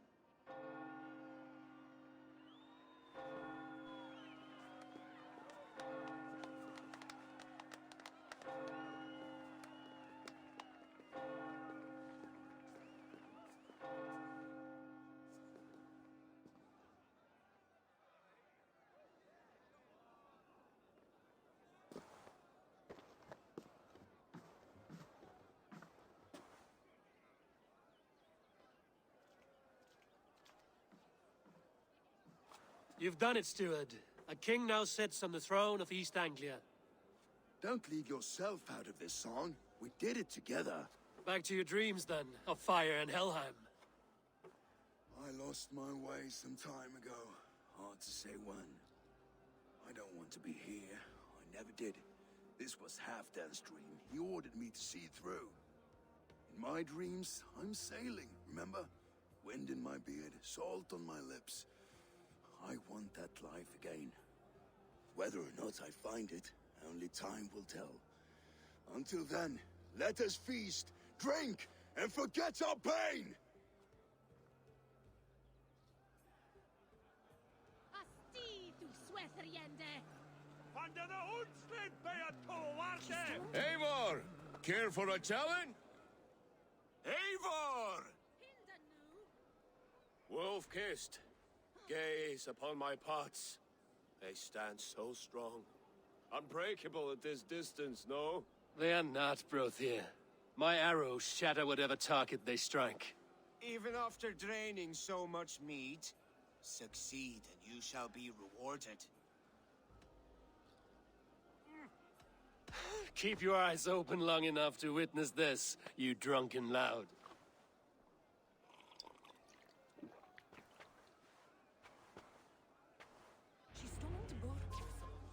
Speaker 1: You've done it, steward. A king now sits on the throne of East Anglia.
Speaker 4: Don't leave yourself out of this song. We did it together.
Speaker 1: Back to your dreams, then, of fire and Helheim.
Speaker 4: I lost my way some time ago. Hard to say when. I don't want to be here. I never did. This was Halfdan's dream. He ordered me to see through. In my dreams, I'm sailing, remember? Wind in my beard, salt on my lips. I want that life again. Whether or not I find it, only time will tell. Until then, let us feast, drink, and forget our pain!
Speaker 17: Asti, du Swetheriende!
Speaker 11: Under the Unslid by a toe,
Speaker 6: Eivor! Care for a challenge? Eivor! Wolf-kissed. Gaze upon my pots. They stand so strong. Unbreakable at this distance, no?
Speaker 1: They are not, Brothir. My arrows shatter whatever target they strike.
Speaker 6: Even after draining so much meat, succeed and you shall be rewarded.
Speaker 1: Keep your eyes open long enough to witness this, you drunken loud.
Speaker 18: She stormed Borgos,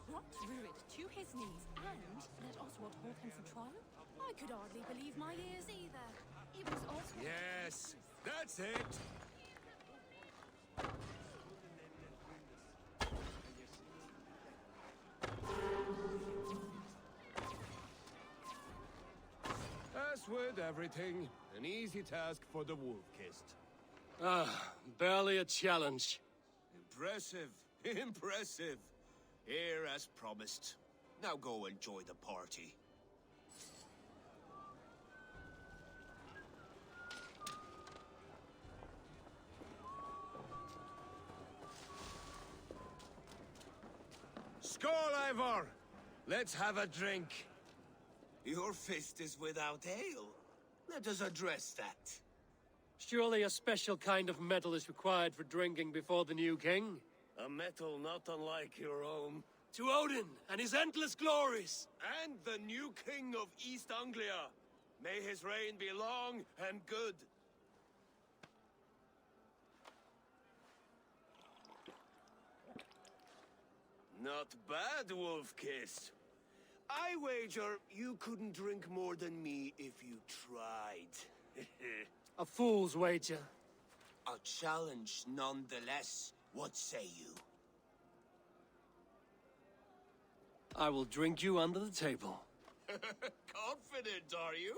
Speaker 18: brought Rurid to his knees, and let Oswald hold him for trial? I could hardly believe my ears either. It was Oswald.
Speaker 6: Yes, that's it. As with everything, an easy task for the wolf-kissed.
Speaker 1: Ah, barely a challenge.
Speaker 6: Impressive, impressive. Here as promised. Now go enjoy the party. Skål, Eivor! Let's have a drink. Your fist is without ale. Let us address that.
Speaker 1: Surely a special kind of metal is required for drinking before the new king?
Speaker 6: A metal not unlike your own.
Speaker 1: To Odin and his endless glories!
Speaker 6: And the new king of East Anglia. May his reign be long and good. Not bad, Wolf-kissed. I wager you couldn't drink more than me if you tried.
Speaker 1: A fool's wager.
Speaker 6: A challenge nonetheless. What say you?
Speaker 1: I will drink you under the table.
Speaker 6: Confident, are you?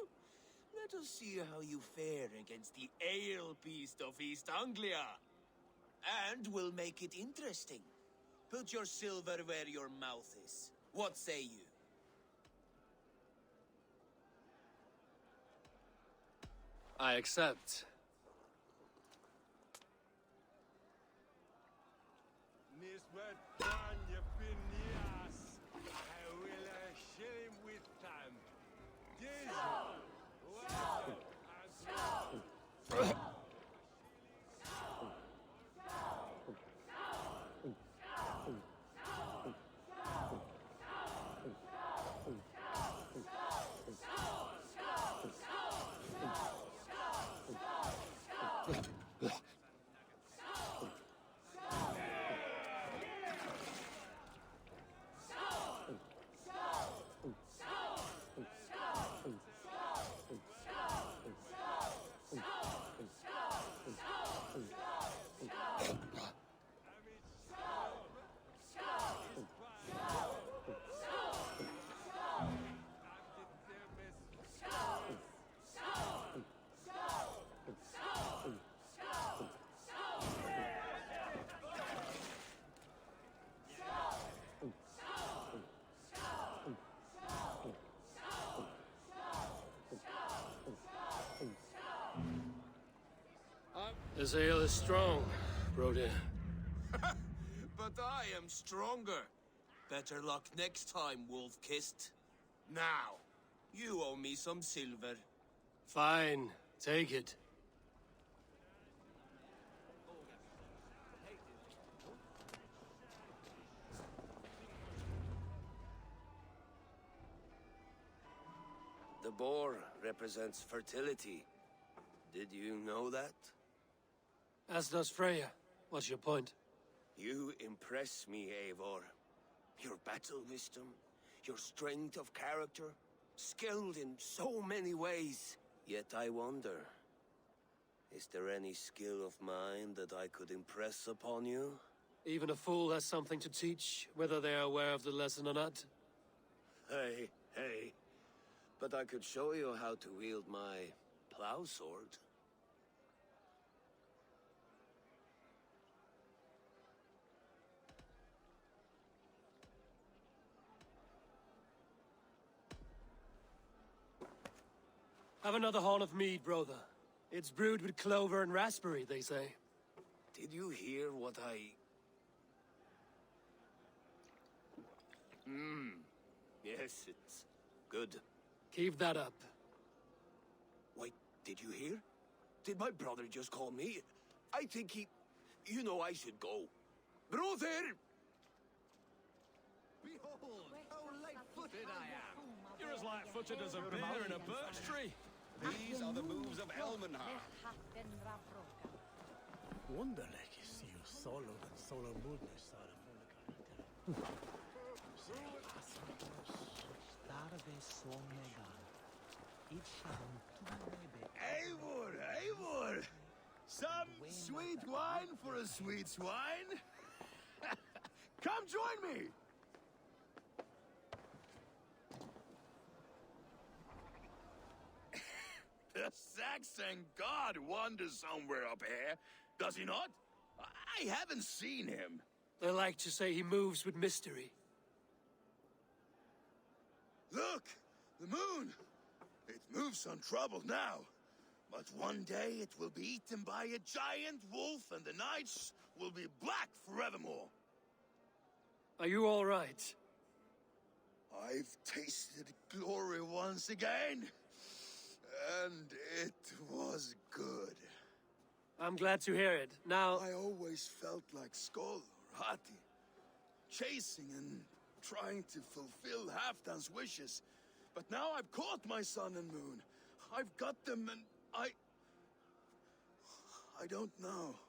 Speaker 6: Let us see how you fare against the ale beast of East Anglia. And we'll make it interesting. Put your silver where your mouth is. What say you?
Speaker 1: I accept.
Speaker 11: Miss Tanya Phineas. I will share him with time.
Speaker 1: This ale is strong, Brody.
Speaker 6: But I am stronger. Better luck next time, wolf-kissed. Now, you owe me some silver.
Speaker 1: Fine, take it.
Speaker 6: The boar represents fertility. Did you know that?
Speaker 1: As does Freya. What's your point?
Speaker 6: You impress me, Eivor. Your battle wisdom, your strength of character, skilled in so many ways. Yet I wonder, is there any skill of mine that I could impress upon you?
Speaker 1: Even a fool has something to teach, whether they are aware of the lesson or not.
Speaker 6: Hey. But I could show you how to wield my plow sword.
Speaker 1: Have another horn of mead, brother. It's brewed with clover and raspberry, they say.
Speaker 6: Did you hear what I... Yes, it's good.
Speaker 1: Keep that up.
Speaker 6: Wait, did you hear? Did my brother just call me? I think he... You know I should go. Brother!
Speaker 2: Behold, how light-footed I am. You're as light-footed as a bear in a birch tree. These are the moves of Elmenhar.
Speaker 14: Wonderlijk is you solo and solo moeders
Speaker 4: Eivor! Some sweet wine for a sweet swine? Come join me! The Saxon god wanders somewhere up here, does he not? I haven't seen him.
Speaker 1: They like to say he moves with mystery.
Speaker 4: Look! The moon! It moves untroubled now. But one day it will be eaten by a giant wolf and the nights will be black forevermore.
Speaker 1: Are you all right?
Speaker 4: I've tasted glory once again. And it was good.
Speaker 1: I'm glad to hear it. Now...
Speaker 4: I always felt like Skoll or Hati. Chasing and trying to fulfill Halfdan's wishes. But now I've caught my sun and moon. I've got them and I don't know.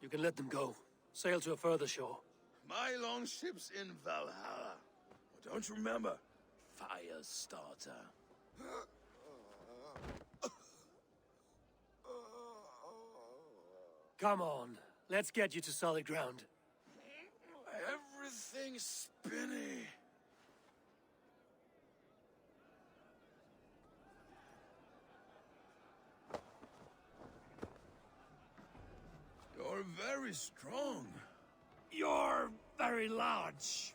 Speaker 1: You can let them go. Sail to a further shore.
Speaker 4: My longship's in Valhalla. Oh, don't you remember? Fire starter.
Speaker 1: Come on. Let's get you to solid ground.
Speaker 4: Everything's spinny. You're very strong.
Speaker 1: You're very large.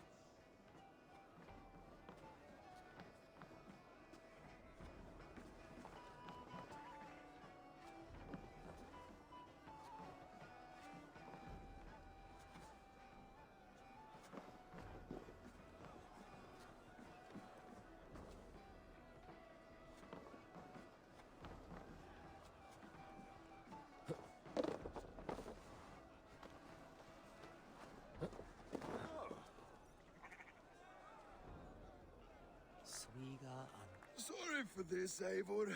Speaker 4: Sorry for this, Eivor.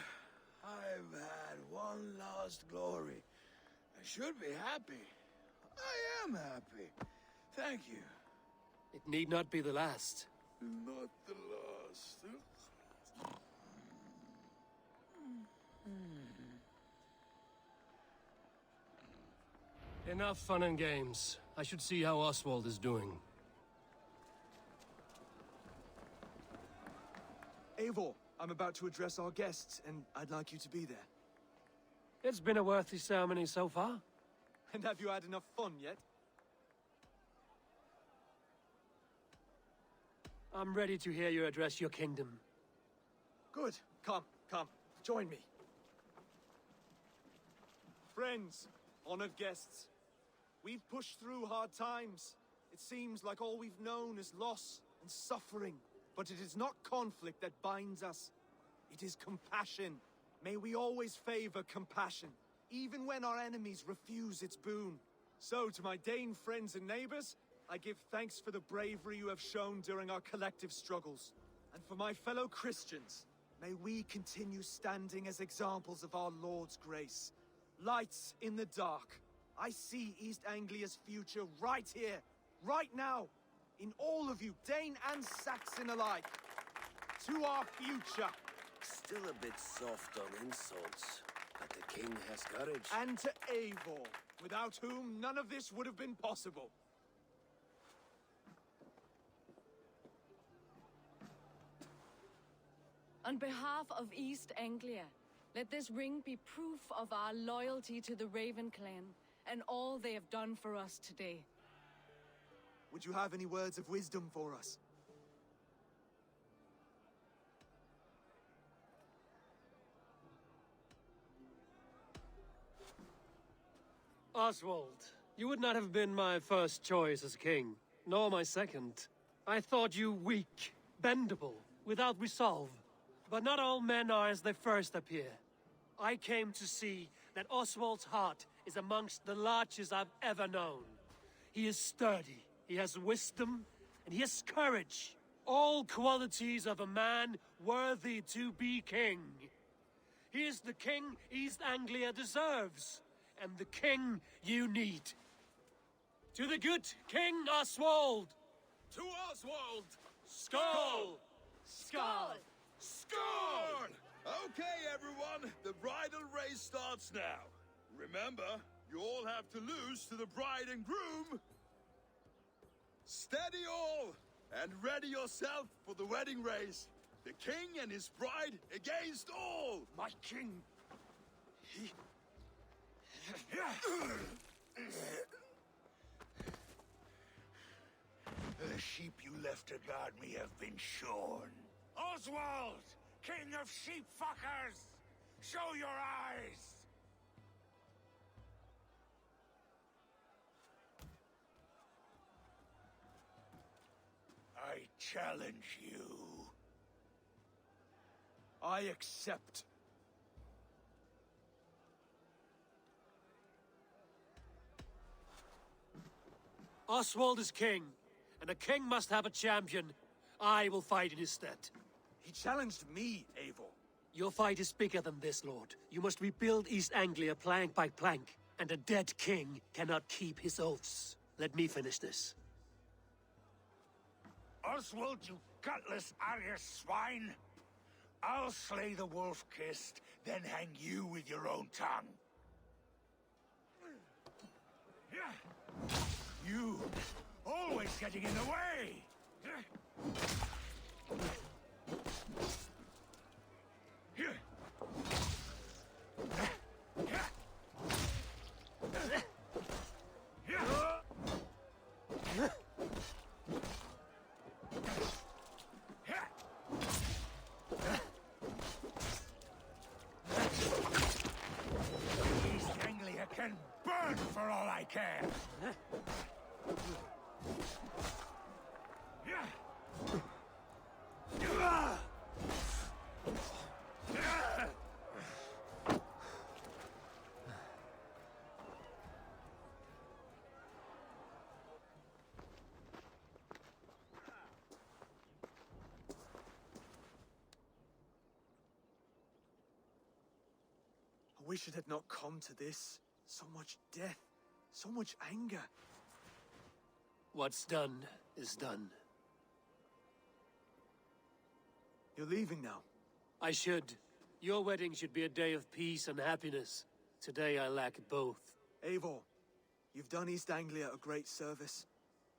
Speaker 4: I've had one last glory. I should be happy. I am happy. Thank you.
Speaker 1: It need not be the last.
Speaker 4: Not the last.
Speaker 1: Enough fun and games. I should see how Oswald is doing.
Speaker 12: Eivor, I'm about to address our guests, and I'd like you to be there.
Speaker 1: It's been a worthy ceremony so far.
Speaker 12: And have you had enough fun yet?
Speaker 1: I'm ready to hear you address your kingdom.
Speaker 12: Good. Come. Join me. Friends, Honored guests, we've pushed through hard times. It seems like all we've known is loss and suffering. But it is not conflict that binds us. It is compassion. May we always favor compassion, even when our enemies refuse its boon. So, to my Dane friends and neighbors, I give thanks for the bravery you have shown during our collective struggles. And for my fellow Christians, may we continue standing as examples of our Lord's grace. Lights in the dark. I see East Anglia's future right here, right now, in all of you, Dane and Saxon alike. To our future.
Speaker 6: Still a bit soft on insults, but the king has courage.
Speaker 12: And to Eivor, without whom none of this would have been possible.
Speaker 10: On behalf of East Anglia, let this ring be proof of our loyalty to the Raven clan and all they have done for us today.
Speaker 12: Would you have any words of wisdom for us?
Speaker 1: Oswald, you would not have been my first choice as king, nor my second. I thought you weak, bendable, without resolve. But not all men are as they first appear. I came to see that Oswald's heart is amongst the largest I've ever known. He is sturdy, he has wisdom, and he has courage. All qualities of a man worthy to be king. He is the king East Anglia deserves, and the king you need. To the good King Oswald!
Speaker 9: To Oswald!
Speaker 1: Skull!
Speaker 10: Skull!
Speaker 9: Scorn! Okay, everyone, the bridal race starts now. Remember, you all have to lose to the bride and groom. Steady all, and ready yourself for the wedding race. The king and his bride against all.
Speaker 15: My king. The sheep you left to guard me have been shorn. Oswald! King of sheep fuckers! Show your eyes! I challenge you.
Speaker 12: I accept.
Speaker 1: Oswald is king, and a king must have a champion. I will fight in his stead.
Speaker 12: He challenged me, Eivor.
Speaker 1: Your fight is bigger than this, Lord. You must rebuild East Anglia plank by plank, and a dead king cannot keep his oaths. Let me finish this.
Speaker 15: Oswald, you gutless Arya swine! I'll slay the wolf-kissed, then hang you with your own tongue. You, always getting in the way! East Anglia can burn for all I care!
Speaker 12: I wish it had not come to this. So much death, so much anger.
Speaker 1: What's done is done.
Speaker 12: You're leaving now.
Speaker 1: I should. Your wedding should be a day of peace and happiness. Today I lack both.
Speaker 12: Eivor, you've done East Anglia a great service.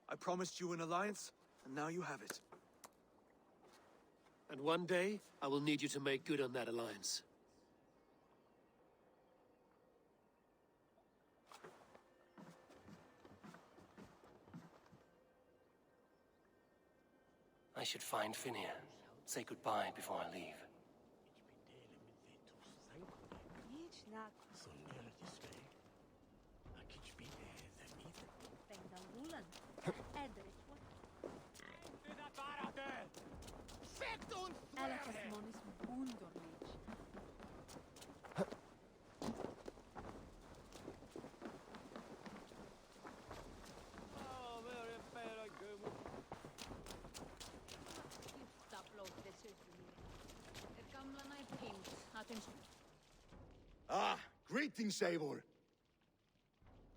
Speaker 12: I promised you an alliance, and now you have it.
Speaker 1: And one day, I will need you to make good on that alliance. I should find Finnear. Say goodbye before I leave.
Speaker 4: Ah, greetings, Eivor.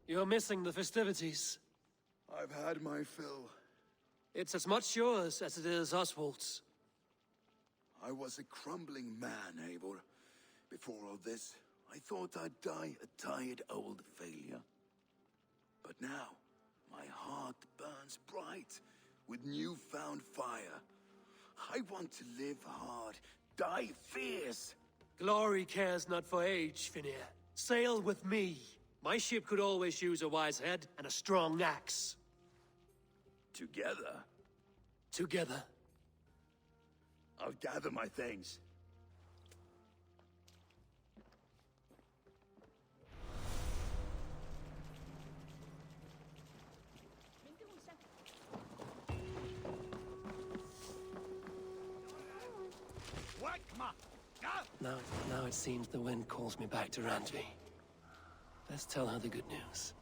Speaker 1: You're missing the festivities.
Speaker 4: I've had my fill.
Speaker 1: It's as much yours as it is Oswald's.
Speaker 4: I was a crumbling man, Eivor. Before all this, I thought I'd die a tired old failure. But now, my heart burns bright with newfound fire. I want to live hard, die fierce.
Speaker 1: Glory cares not for age, Finir. Sail with me. My ship could always use a wise head and a strong axe.
Speaker 4: Together?
Speaker 1: Together.
Speaker 4: I'll gather my things.
Speaker 1: Now it seems the wind calls me back to Randvi. Let's tell her the good news.